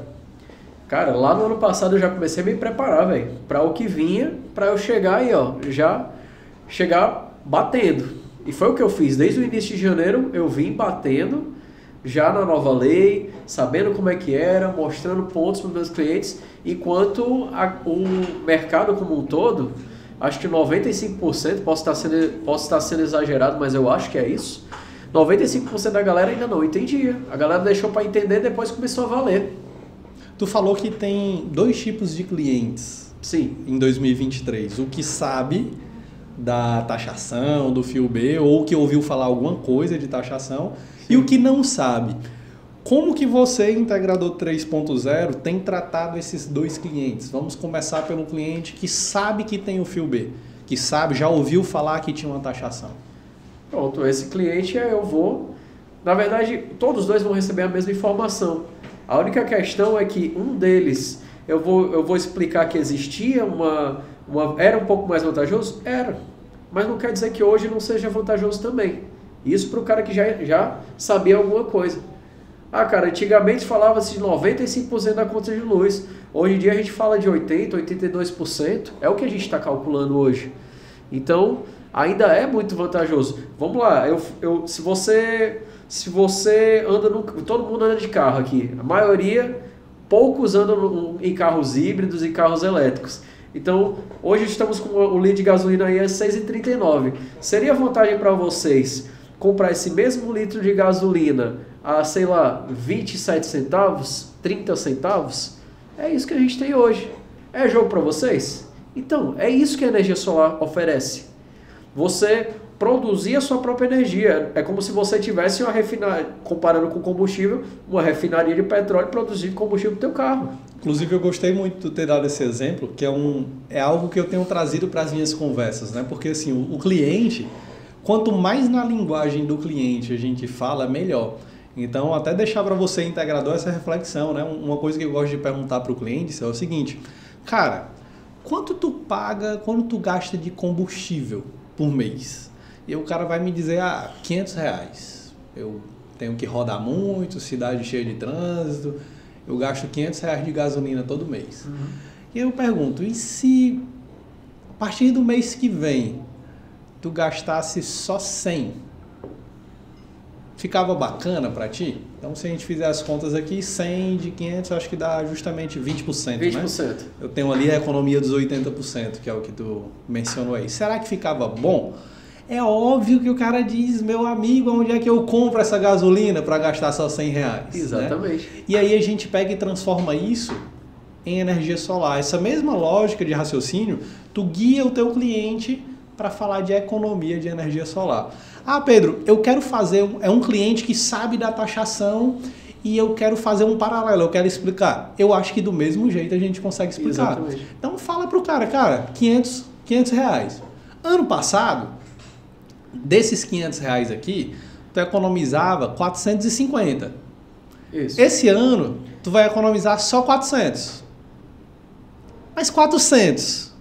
Cara, lá no ano passado eu já comecei a me preparar, velho, para o que vinha, para eu chegar aí, ó, já chegar batendo. E foi o que eu fiz. Desde o início de janeiro eu vim batendo, já na nova lei, sabendo como é que era, mostrando pontos para os meus clientes, enquanto o mercado como um todo, acho que 95%, posso estar sendo exagerado, mas eu acho que é isso, 95% da galera ainda não entendia. A galera deixou para entender, depois começou a valer. Tu falou que tem 2 tipos de clientes. Sim. Em 2023. O que sabe da taxação, do fio B, ou que ouviu falar alguma coisa de taxação, sim, e o que não sabe. Como que você, integrador 3.0, tem tratado esses 2 clientes? Vamos começar pelo cliente que sabe que tem o fio B, que sabe, já ouviu falar que tinha uma taxação. Pronto, esse cliente na verdade, todos os 2 vão receber a mesma informação. A única questão é que um deles, eu vou explicar que existia era um pouco mais vantajoso? Era. Mas não quer dizer que hoje não seja vantajoso também. Isso para o cara que já sabia alguma coisa. Ah, cara, antigamente falava-se de 95% da conta de luz. Hoje em dia a gente fala de 80%, 82%. É o que a gente está calculando hoje. Então, ainda é muito vantajoso. Vamos lá, se você anda todo mundo anda de carro aqui. A maioria, poucos andam em carros híbridos e carros elétricos. Então, hoje estamos com o litro de gasolina aí a 6,39. Seria vantagem para vocês comprar esse mesmo litro de gasolina a, sei lá, 27 centavos, 30 centavos? É isso que a gente tem hoje. É jogo para vocês? Então, é isso que a energia solar oferece. Você produzir a sua própria energia. É como se você tivesse uma refinaria, comparando com combustível, uma refinaria de petróleo produzindo combustível para o teu carro. Inclusive, eu gostei muito de ter dado esse exemplo, que é algo que eu tenho trazido para as minhas conversas, né? Porque assim, o cliente, quanto mais na linguagem do cliente a gente fala, melhor. Então, até deixar para você, integrador, essa reflexão, né? Uma coisa que eu gosto de perguntar para o cliente é o seguinte: cara, quanto tu gasta de combustível por mês? E o cara vai me dizer, R$500. Eu tenho que rodar muito, cidade cheia de trânsito, eu gasto R$500 de gasolina todo mês. Uhum. E eu pergunto, e se a partir do mês que vem tu gastasse só 100? Ficava bacana para ti? Então, se a gente fizer as contas aqui, 100 de 500, acho que dá justamente 20%, 20%. Né? Eu tenho ali a economia dos 80%, que é o que tu mencionou aí. Será que ficava bom? É óbvio que o cara diz, meu amigo, onde é que eu compro essa gasolina para gastar só R$100? Exatamente. Né? E aí a gente pega e transforma isso em energia solar. Essa mesma lógica de raciocínio, tu guia o teu cliente para falar de economia de energia solar. Ah, Pedro, eu quero fazer, é um cliente que sabe da taxação e eu quero fazer um paralelo, eu quero explicar. Eu acho que do mesmo jeito a gente consegue explicar. Exatamente. Então fala pro cara, R$500. Ano passado, desses R$500 aqui, tu economizava 450. Isso. Esse ano, tu vai economizar só 400. Mas 400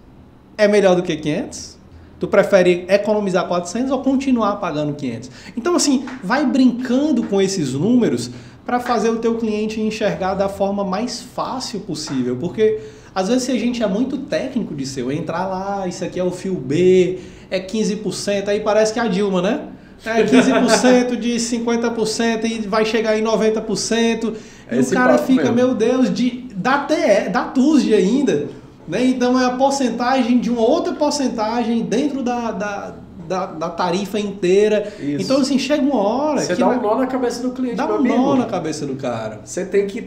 é melhor do que 500? Tu prefere economizar 400 ou continuar pagando 500? Então, assim, vai brincando com esses números para fazer o teu cliente enxergar da forma mais fácil possível. Porque, às vezes, se a gente é muito técnico de seu, entrar lá, isso aqui é o fio B, é 15%, aí parece que é a Dilma, né? É 15% de 50% e vai chegar em 90%. E o cara fica, mesmo. Meu Deus, da TUSD ainda. Né? Então é a porcentagem de uma outra porcentagem dentro da tarifa inteira. Isso. Então, assim, chega uma hora você dá um nó na cabeça do cliente. Dá um nó na cabeça do cara. Você tem que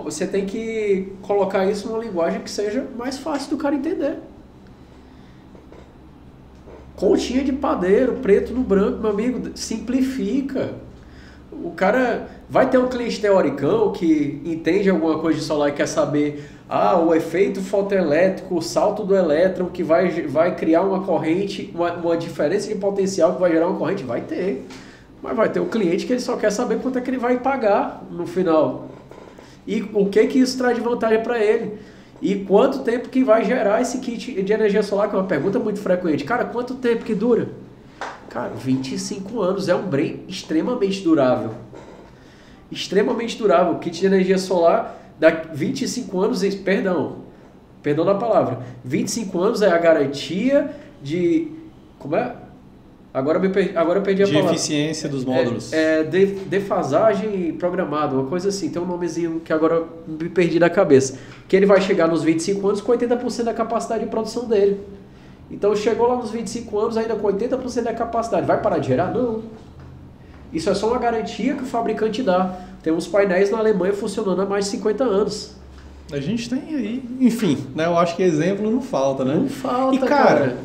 você tem que colocar isso numa linguagem que seja mais fácil do cara entender. Continha de padeiro, preto no branco, meu amigo, simplifica. O cara vai ter um cliente teoricão que entende alguma coisa de solar e quer saber o efeito fotoelétrico, o salto do elétron que vai criar uma corrente, uma diferença de potencial que vai gerar uma corrente, vai ter. Mas vai ter um cliente que ele só quer saber quanto é que ele vai pagar no final. E o que isso traz de vantagem para ele. E quanto tempo que vai gerar esse kit de energia solar, que é uma pergunta muito frequente. Cara, quanto tempo que dura? Cara, 25 anos, é um bem extremamente durável. Extremamente durável. O kit de energia solar, dá 25 anos, perdão da palavra, 25 anos é a garantia de... Como é? Agora eu perdi a palavra. De eficiência dos módulos. Defasagem programada, uma coisa assim. Tem um nomezinho que agora me perdi da cabeça. Que ele vai chegar nos 25 anos com 80% da capacidade de produção dele. Então chegou lá nos 25 anos ainda com 80% da capacidade. Vai parar de gerar? Não. Isso é só uma garantia que o fabricante dá. Tem uns painéis na Alemanha funcionando há mais de 50 anos. A gente tem aí, enfim, né? Eu acho que exemplo não falta, né? Não falta, e, cara.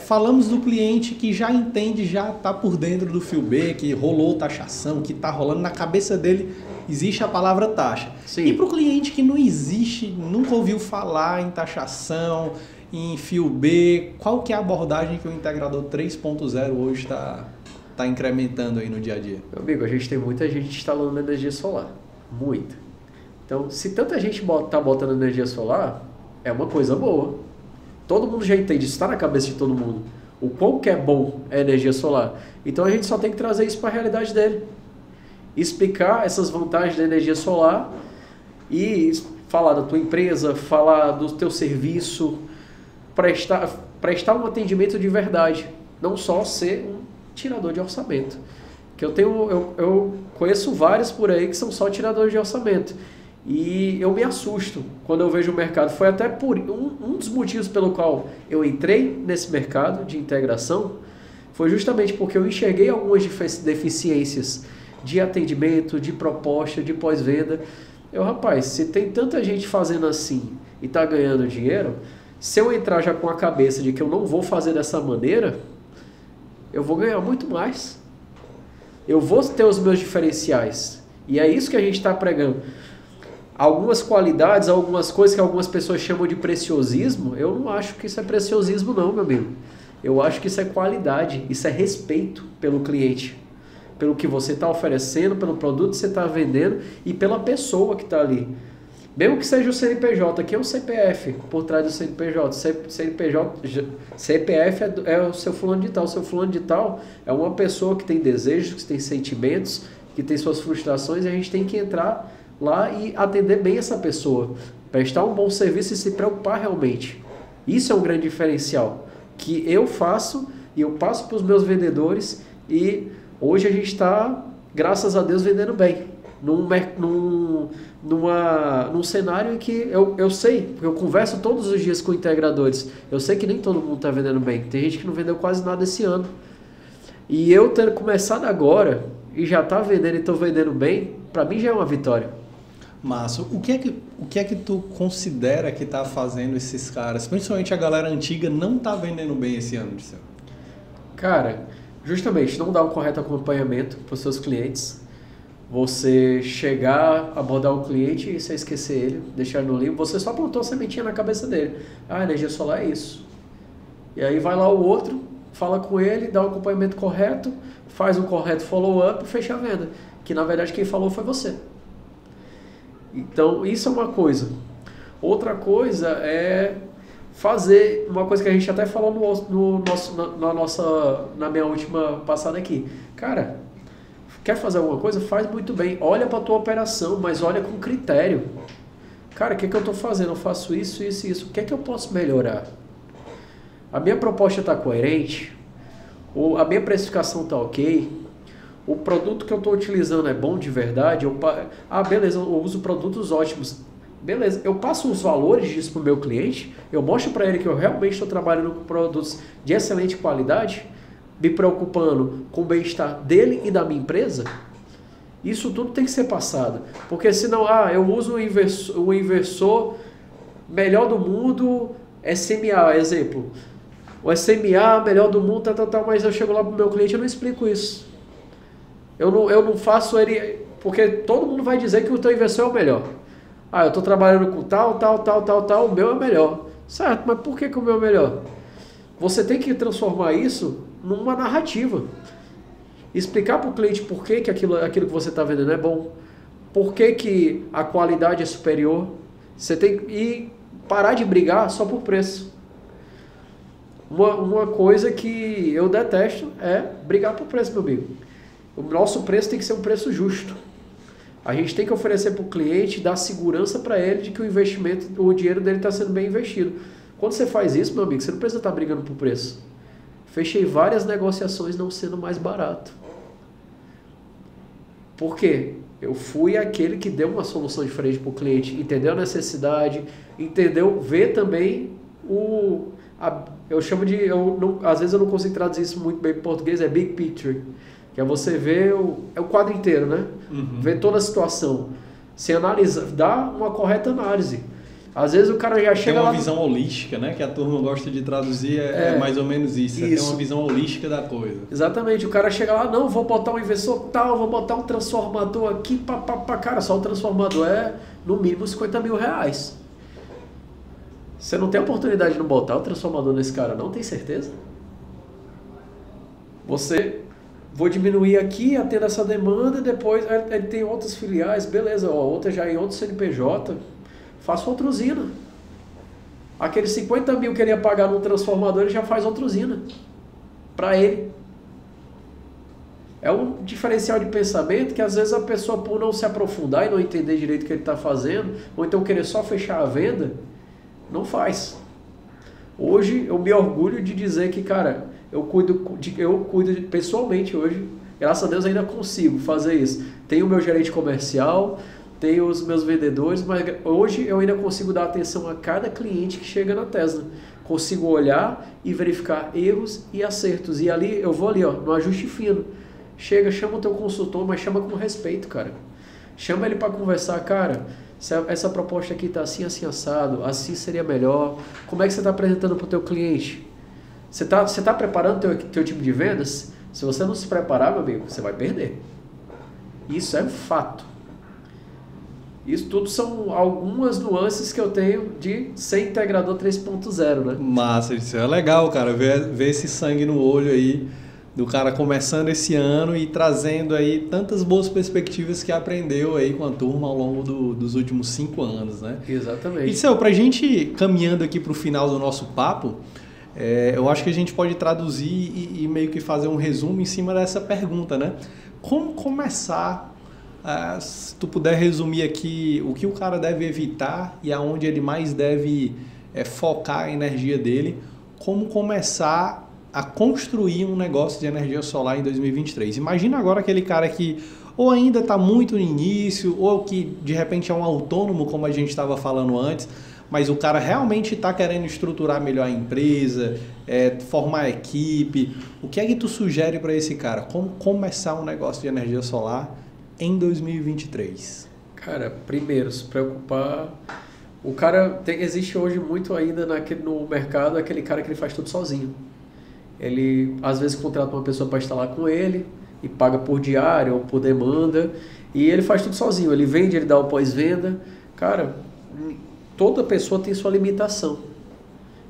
Falamos do cliente que já entende, já está por dentro do fio B, que rolou taxação, que está rolando na cabeça dele, existe a palavra taxa. Sim. E para o cliente que não existe, nunca ouviu falar em taxação, em fio B, qual que é a abordagem que o Integrador 3.0 hoje está incrementando aí no dia a dia? Meu amigo, a gente tem muita gente instalando energia solar, muita. Então, se tanta gente está botando energia solar, é uma coisa boa. Todo mundo já entende, isso está na cabeça de todo mundo. O quão que é bom a energia solar. Então a gente só tem que trazer isso para a realidade dele. Explicar essas vantagens da energia solar e falar da tua empresa, falar do teu serviço, prestar um atendimento de verdade. Não só ser um tirador de orçamento. Que eu conheço vários por aí que são só tiradores de orçamento. E eu me assusto quando eu vejo o mercado. Foi até por um dos motivos pelo qual eu entrei nesse mercado de integração, foi justamente porque eu enxerguei algumas deficiências de atendimento, de proposta, de pós-venda. Rapaz, se tem tanta gente fazendo assim e está ganhando dinheiro, se eu entrar já com a cabeça de que eu não vou fazer dessa maneira, eu vou ganhar muito mais. Eu vou ter os meus diferenciais. E é isso que a gente está pregando. Algumas qualidades, algumas coisas que algumas pessoas chamam de preciosismo, eu não acho que isso é preciosismo não, meu amigo. Eu acho que isso é qualidade, isso é respeito pelo cliente, pelo que você está oferecendo, pelo produto que você está vendendo e pela pessoa que está ali. Mesmo que seja o CNPJ, que é o CPF por trás do CNPJ. CPF é o seu fulano de tal. O seu fulano de tal é uma pessoa que tem desejos, que tem sentimentos, que tem suas frustrações e a gente tem que entrar lá e atender bem essa pessoa, prestar um bom serviço e se preocupar realmente. Isso é um grande diferencial que eu faço e eu passo para os meus vendedores e hoje a gente está, graças a Deus, vendendo bem. Num cenário em que eu sei, porque eu converso todos os dias com integradores, eu sei que nem todo mundo está vendendo bem. Tem gente que não vendeu quase nada esse ano. E eu ter começado agora e já está vendendo e estou vendendo bem, para mim já é uma vitória. Massa. O que é que tu considera que está fazendo esses caras, principalmente a galera antiga, não está vendendo bem esse ano, Dirceu? Cara, justamente não dar o correto acompanhamento para os seus clientes. Você chegar, abordar o cliente e você esquecer ele, deixar ele no limbo, você só plantou a sementinha na cabeça dele. Energia solar é isso. E aí vai lá o outro, fala com ele, dá o acompanhamento correto, faz um correto follow-up e fecha a venda. Que na verdade quem falou foi você. Então isso é uma coisa. Outra coisa é fazer uma coisa que a gente até falou na minha última passada aqui. Cara, quer fazer alguma coisa? Faz muito bem. Olha para a tua operação, mas olha com critério. Cara, o que eu estou fazendo? Eu faço isso, isso e isso. O que é que eu posso melhorar? A minha proposta está coerente? A minha precificação está ok? O produto que eu estou utilizando é bom de verdade? Beleza, eu uso produtos ótimos. Beleza, eu passo os valores disso para o meu cliente, eu mostro para ele que eu realmente estou trabalhando com produtos de excelente qualidade, me preocupando com o bem-estar dele e da minha empresa. Isso tudo tem que ser passado. Porque senão, eu uso o inversor melhor do mundo, SMA, exemplo. O SMA melhor do mundo, mas eu chego lá para o meu cliente e eu não explico isso. Eu não faço ele... Porque todo mundo vai dizer que o teu inversor é o melhor. Eu estou trabalhando com tal, o meu é melhor. Certo, mas por que o meu é melhor? Você tem que transformar isso numa narrativa. Explicar para o cliente por que aquilo que você está vendendo é bom. Por que a qualidade é superior. Você tem que parar de brigar só por preço. Uma coisa que eu detesto é brigar por preço, meu amigo. O nosso preço tem que ser um preço justo. A gente tem que oferecer para o cliente, dar segurança para ele de que o dinheiro dele está sendo bem investido. Quando você faz isso, meu amigo, você não precisa estar brigando por preço. Fechei várias negociações não sendo mais barato. Por quê? Eu fui aquele que deu uma solução diferente para o cliente, entendeu a necessidade, ver também eu chamo de... às vezes eu não consigo traduzir isso muito bem em português, é big picture. Que é você ver o quadro inteiro, né? Uhum. Ver toda a situação. Se analisa, dá uma correta análise. Às vezes o cara já chega lá... Tem uma visão holística, né? Que a turma gosta de traduzir, é mais ou menos isso. Tem uma visão holística da coisa. Exatamente. O cara chega lá, não, vou botar um inversor tal, vou botar um transformador aqui, cara, só o transformador é no mínimo 50 mil reais. Você não tem oportunidade de não botar o transformador nesse cara, não? Tem certeza? Vou diminuir aqui, atendo essa demanda, depois ele tem outras filiais, beleza, outra já em outro CNPJ, faço outra usina. Aqueles 50 mil que ele ia pagar no transformador, ele já faz outra usina para ele. É um diferencial de pensamento que às vezes a pessoa, por não se aprofundar e não entender direito o que ele está fazendo, ou então querer só fechar a venda, não faz. Hoje eu me orgulho de dizer que, cara, eu cuido pessoalmente hoje, graças a Deus ainda consigo fazer isso. Tenho o meu gerente comercial, tenho os meus vendedores, mas hoje eu ainda consigo dar atenção a cada cliente que chega na Tesla. Consigo olhar e verificar erros e acertos. E ali, eu vou ali, no ajuste fino. Chama o teu consultor, mas chama com respeito, cara. Chama ele para conversar, cara, essa proposta aqui está assim, assim, assado, assim seria melhor. Como é que você está apresentando para o teu cliente? Você tá preparando teu time de vendas? Se você não se preparar, meu amigo, você vai perder. Isso é um fato. Isso tudo são algumas nuances que eu tenho de ser integrador 3.0, né? Massa, isso é legal, cara, ver esse sangue no olho aí do cara começando esse ano e trazendo aí tantas boas perspectivas que aprendeu aí com a turma ao longo dos últimos 5 anos, né? Exatamente. E, Céu, pra gente caminhando aqui pro final do nosso papo, eu acho que a gente pode traduzir e meio que fazer um resumo em cima dessa pergunta, né? Como começar, se tu puder resumir aqui o que o cara deve evitar e aonde ele mais deve focar a energia dele, como começar a construir um negócio de energia solar em 2023. Imagina agora aquele cara que ou ainda está muito no início, ou que de repente é um autônomo, como a gente estava falando antes, mas o cara realmente está querendo estruturar melhor a empresa, formar equipe. O que é que tu sugere para esse cara? Como começar um negócio de energia solar em 2023? Cara, primeiro, se preocupar... existe hoje muito ainda no mercado aquele cara que ele faz tudo sozinho. Ele, às vezes, contrata uma pessoa para instalar com ele e paga por diário ou por demanda, e ele faz tudo sozinho. Ele vende, ele dá o pós-venda. Cara, toda pessoa tem sua limitação.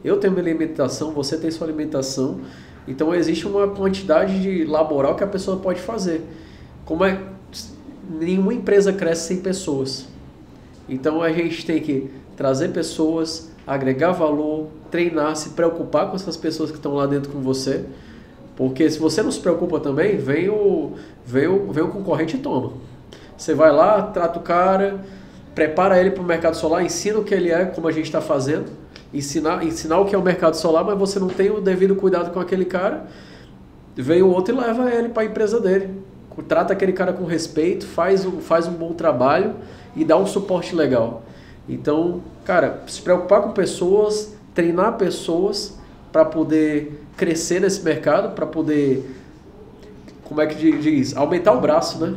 Eu tenho minha limitação, você tem sua limitação. Então, existe uma quantidade de laboral que a pessoa pode fazer. Nenhuma empresa cresce sem pessoas. Então, a gente tem que trazer pessoas, agregar valor, treinar, se preocupar com essas pessoas que estão lá dentro com você. Porque se você não se preocupa também, vem o concorrente e toma. Você vai lá, trata o cara, prepara ele para o mercado solar, ensina o que ele é, como a gente está fazendo, ensinar o que é o mercado solar, mas você não tem o devido cuidado com aquele cara, vem o outro e leva ele para a empresa dele. Trata aquele cara com respeito, faz um bom trabalho e dá um suporte legal. Então, cara, se preocupar com pessoas, treinar pessoas para poder crescer nesse mercado, para poder, como é que diz? Aumentar o braço, né?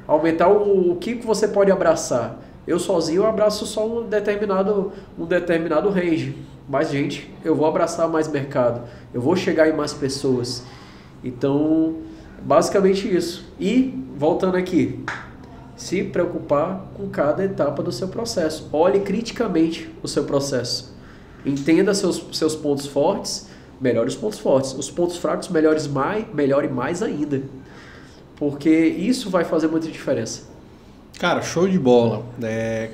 Aumentar o que você pode abraçar. Eu sozinho abraço só um determinado range. Mais gente, eu vou abraçar mais mercado. Eu vou chegar em mais pessoas. Então, basicamente isso. E, voltando aqui, se preocupar com cada etapa do seu processo. Olhe criticamente o seu processo. Entenda seus pontos fortes, melhore os pontos fortes. Os pontos fracos, melhore mais ainda. Porque isso vai fazer muita diferença. Cara, show de bola.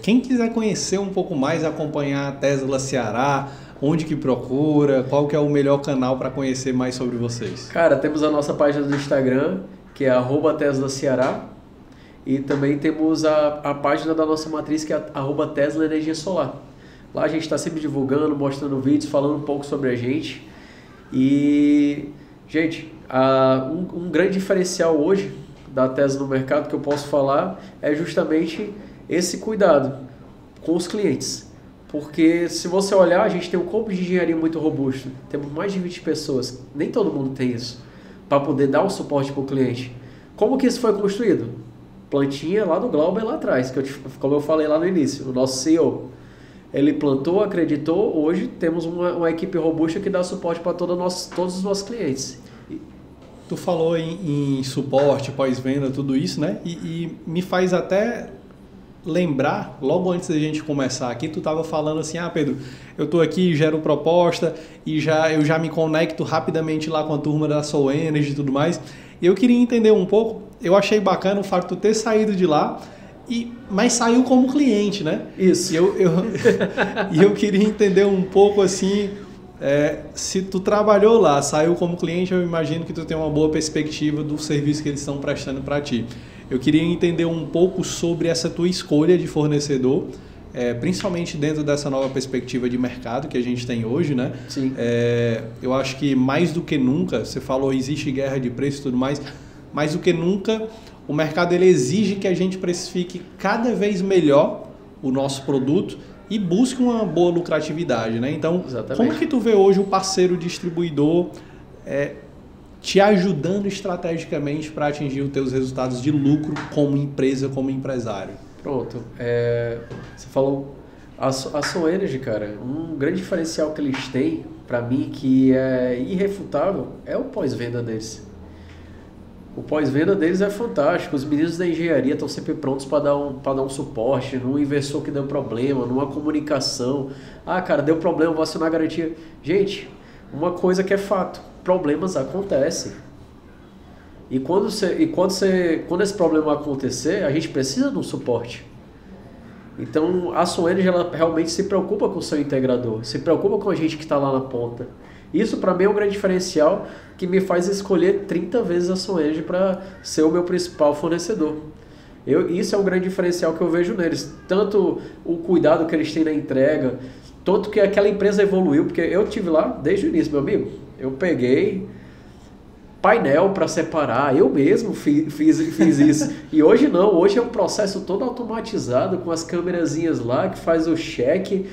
Quem quiser conhecer um pouco mais, acompanhar a Tesla Ceará, onde que procura, qual que é o melhor canal para conhecer mais sobre vocês? Cara, temos a nossa página do Instagram, que é @TeslaCeará, e também temos a página da nossa matriz, que é @Tesla Energia Solar. Lá a gente está sempre divulgando, mostrando vídeos, falando um pouco sobre a gente. E, gente, um grande diferencial hoje da Tesla no mercado que eu posso falar é justamente esse cuidado com os clientes. Porque se você olhar, a gente tem um corpo de engenharia muito robusto. Temos mais de 20 pessoas, nem todo mundo tem isso, para poder dar um suporte para o cliente. Como que isso foi construído? Plantinha lá do Glauber lá atrás, como eu falei lá no início, o nosso CEO. Ele plantou, acreditou, hoje temos uma equipe robusta que dá suporte para todos os nossos clientes. Tu falou em suporte, pós-venda, tudo isso, né? E me faz até lembrar, logo antes da gente começar aqui, tu estava falando assim, Pedro, eu estou aqui, gero proposta e eu já me conecto rapidamente lá com a turma da Soul Energy e tudo mais. E eu queria entender um pouco, eu achei bacana o fato de tu ter saído de lá, mas saiu como cliente, né? Isso. E eu queria entender um pouco assim, se tu trabalhou lá, saiu como cliente, eu imagino que tu tem uma boa perspectiva do serviço que eles estão prestando para ti. Eu queria entender um pouco sobre essa tua escolha de fornecedor, principalmente dentro dessa nova perspectiva de mercado que a gente tem hoje, né? Sim. Eu acho que mais do que nunca, você falou, existe guerra de preço e tudo mais do que nunca, o mercado ele exige que a gente precifique cada vez melhor o nosso produto e busque uma boa lucratividade, né? Então, exatamente. Como que tu vê hoje o parceiro distribuidor te ajudando estrategicamente para atingir os teus resultados de lucro como empresa, como empresário? Pronto. Você falou, a Soul Energy, cara, um grande diferencial que eles têm, para mim, que é irrefutável, é o pós-venda deles. O pós-venda deles é fantástico. Os meninos da engenharia estão sempre prontos para dar um suporte num inversor que deu problema, numa comunicação. Cara, deu problema, vou assinar a garantia. Gente, uma coisa que é fato, problemas acontecem. E quando esse problema acontecer, a gente precisa de um suporte. Então, a Soul Energy, ela realmente se preocupa com o seu integrador, se preocupa com a gente que está lá na ponta. Isso, para mim, é um grande diferencial que me faz escolher 30 vezes a Soul Energy para ser o meu principal fornecedor. Isso é um grande diferencial que eu vejo neles. Tanto o cuidado que eles têm na entrega, tanto que aquela empresa evoluiu, porque eu tive lá desde o início, meu amigo. Eu peguei painel para separar, eu mesmo fiz isso. E hoje não, hoje é um processo todo automatizado, com as câmerazinhas lá que faz o check,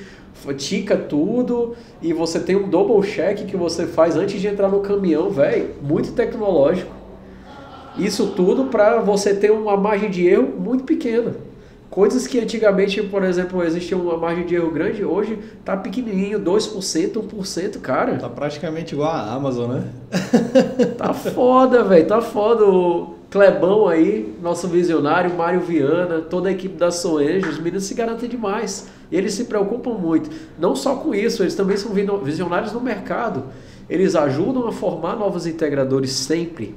tica tudo, e você tem um double check que você faz antes de entrar no caminhão, velho, muito tecnológico. Isso tudo para você ter uma margem de erro muito pequena. Coisas que antigamente, por exemplo, existia uma margem de erro grande, hoje tá pequenininho, 2%, 1%, cara. Tá praticamente igual a Amazon, né? Tá foda, velho, tá foda. O Clebão aí, nosso visionário, Mário Viana, toda a equipe da Soul Energy, os meninos se garantem demais. Eles se preocupam muito. Não só com isso, eles também são visionários no mercado. Eles ajudam a formar novos integradores sempre.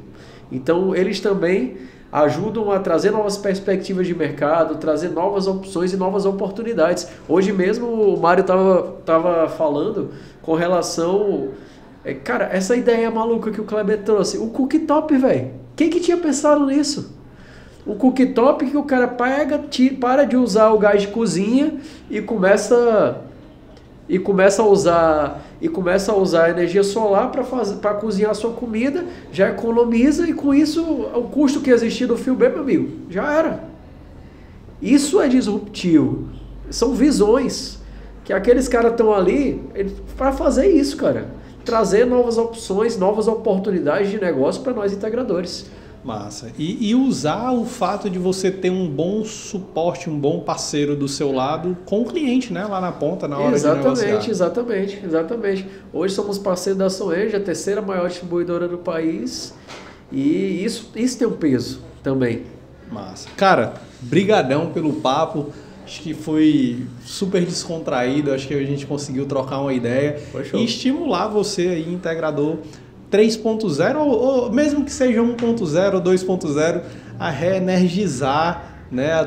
Então, eles também ajudam a trazer novas perspectivas de mercado, trazer novas opções e novas oportunidades. Hoje mesmo o Mário tava falando com relação... Cara, essa ideia maluca que o Kleber trouxe, o cooktop, velho. Quem que tinha pensado nisso? O cooktop que o cara para de usar o gás de cozinha e começa a usar energia solar para cozinhar a sua comida, já economiza e com isso o custo que existia do fio B, meu amigo, já era. Isso é disruptivo. São visões que aqueles caras estão ali para fazer isso, cara. Trazer novas opções, novas oportunidades de negócio para nós integradores. Massa. E usar o fato de você ter um bom suporte, um bom parceiro do seu lado com o cliente, né? Lá na ponta, na hora de negociar. Exatamente. Hoje somos parceiros da SoEnergy, a terceira maior distribuidora do país. E isso tem um peso também. Massa. Cara, brigadão pelo papo. Acho que foi super descontraído. Acho que a gente conseguiu trocar uma ideia e estimular você aí, integrador 3.0 ou mesmo que seja 1.0 ou 2.0, a reenergizar, né, a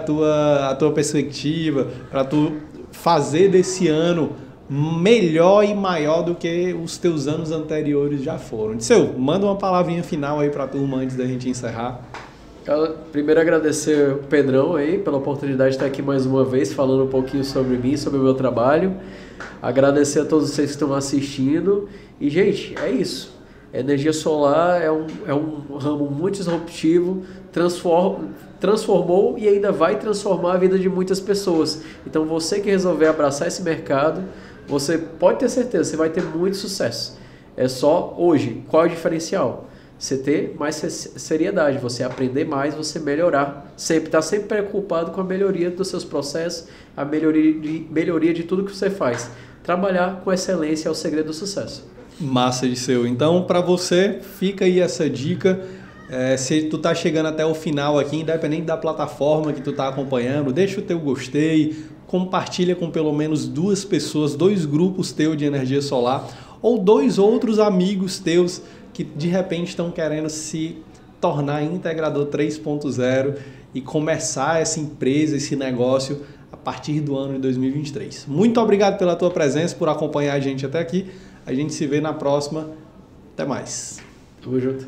tua perspectiva, para tu fazer desse ano melhor e maior do que os teus anos anteriores já foram. Disseu, manda uma palavrinha final aí para a turma antes da gente encerrar. Primeiro agradecer o Pedrão aí pela oportunidade de estar aqui mais uma vez falando um pouquinho sobre mim, sobre o meu trabalho. Agradecer a todos vocês que estão assistindo. E, gente, é isso. A energia solar é um ramo muito disruptivo, transformou e ainda vai transformar a vida de muitas pessoas. Então, você que resolver abraçar esse mercado, você pode ter certeza, você vai ter muito sucesso. É só hoje, qual é o diferencial? Você ter mais seriedade, você aprender mais, você melhorar. Estar sempre preocupado com a melhoria dos seus processos, a melhoria de tudo que você faz. Trabalhar com excelência é o segredo do sucesso. Massa, Disseu. Então, para você, fica aí essa dica. Se tu tá chegando até o final aqui, independente da plataforma que tu tá acompanhando, deixa o teu gostei, compartilha com pelo menos 2 pessoas, 2 grupos teus de energia solar ou 2 outros amigos teus que de repente estão querendo se tornar integrador 3.0 e começar essa empresa, esse negócio a partir do ano de 2023. Muito obrigado pela tua presença, por acompanhar a gente até aqui. A gente se vê na próxima. Até mais. Tamo junto.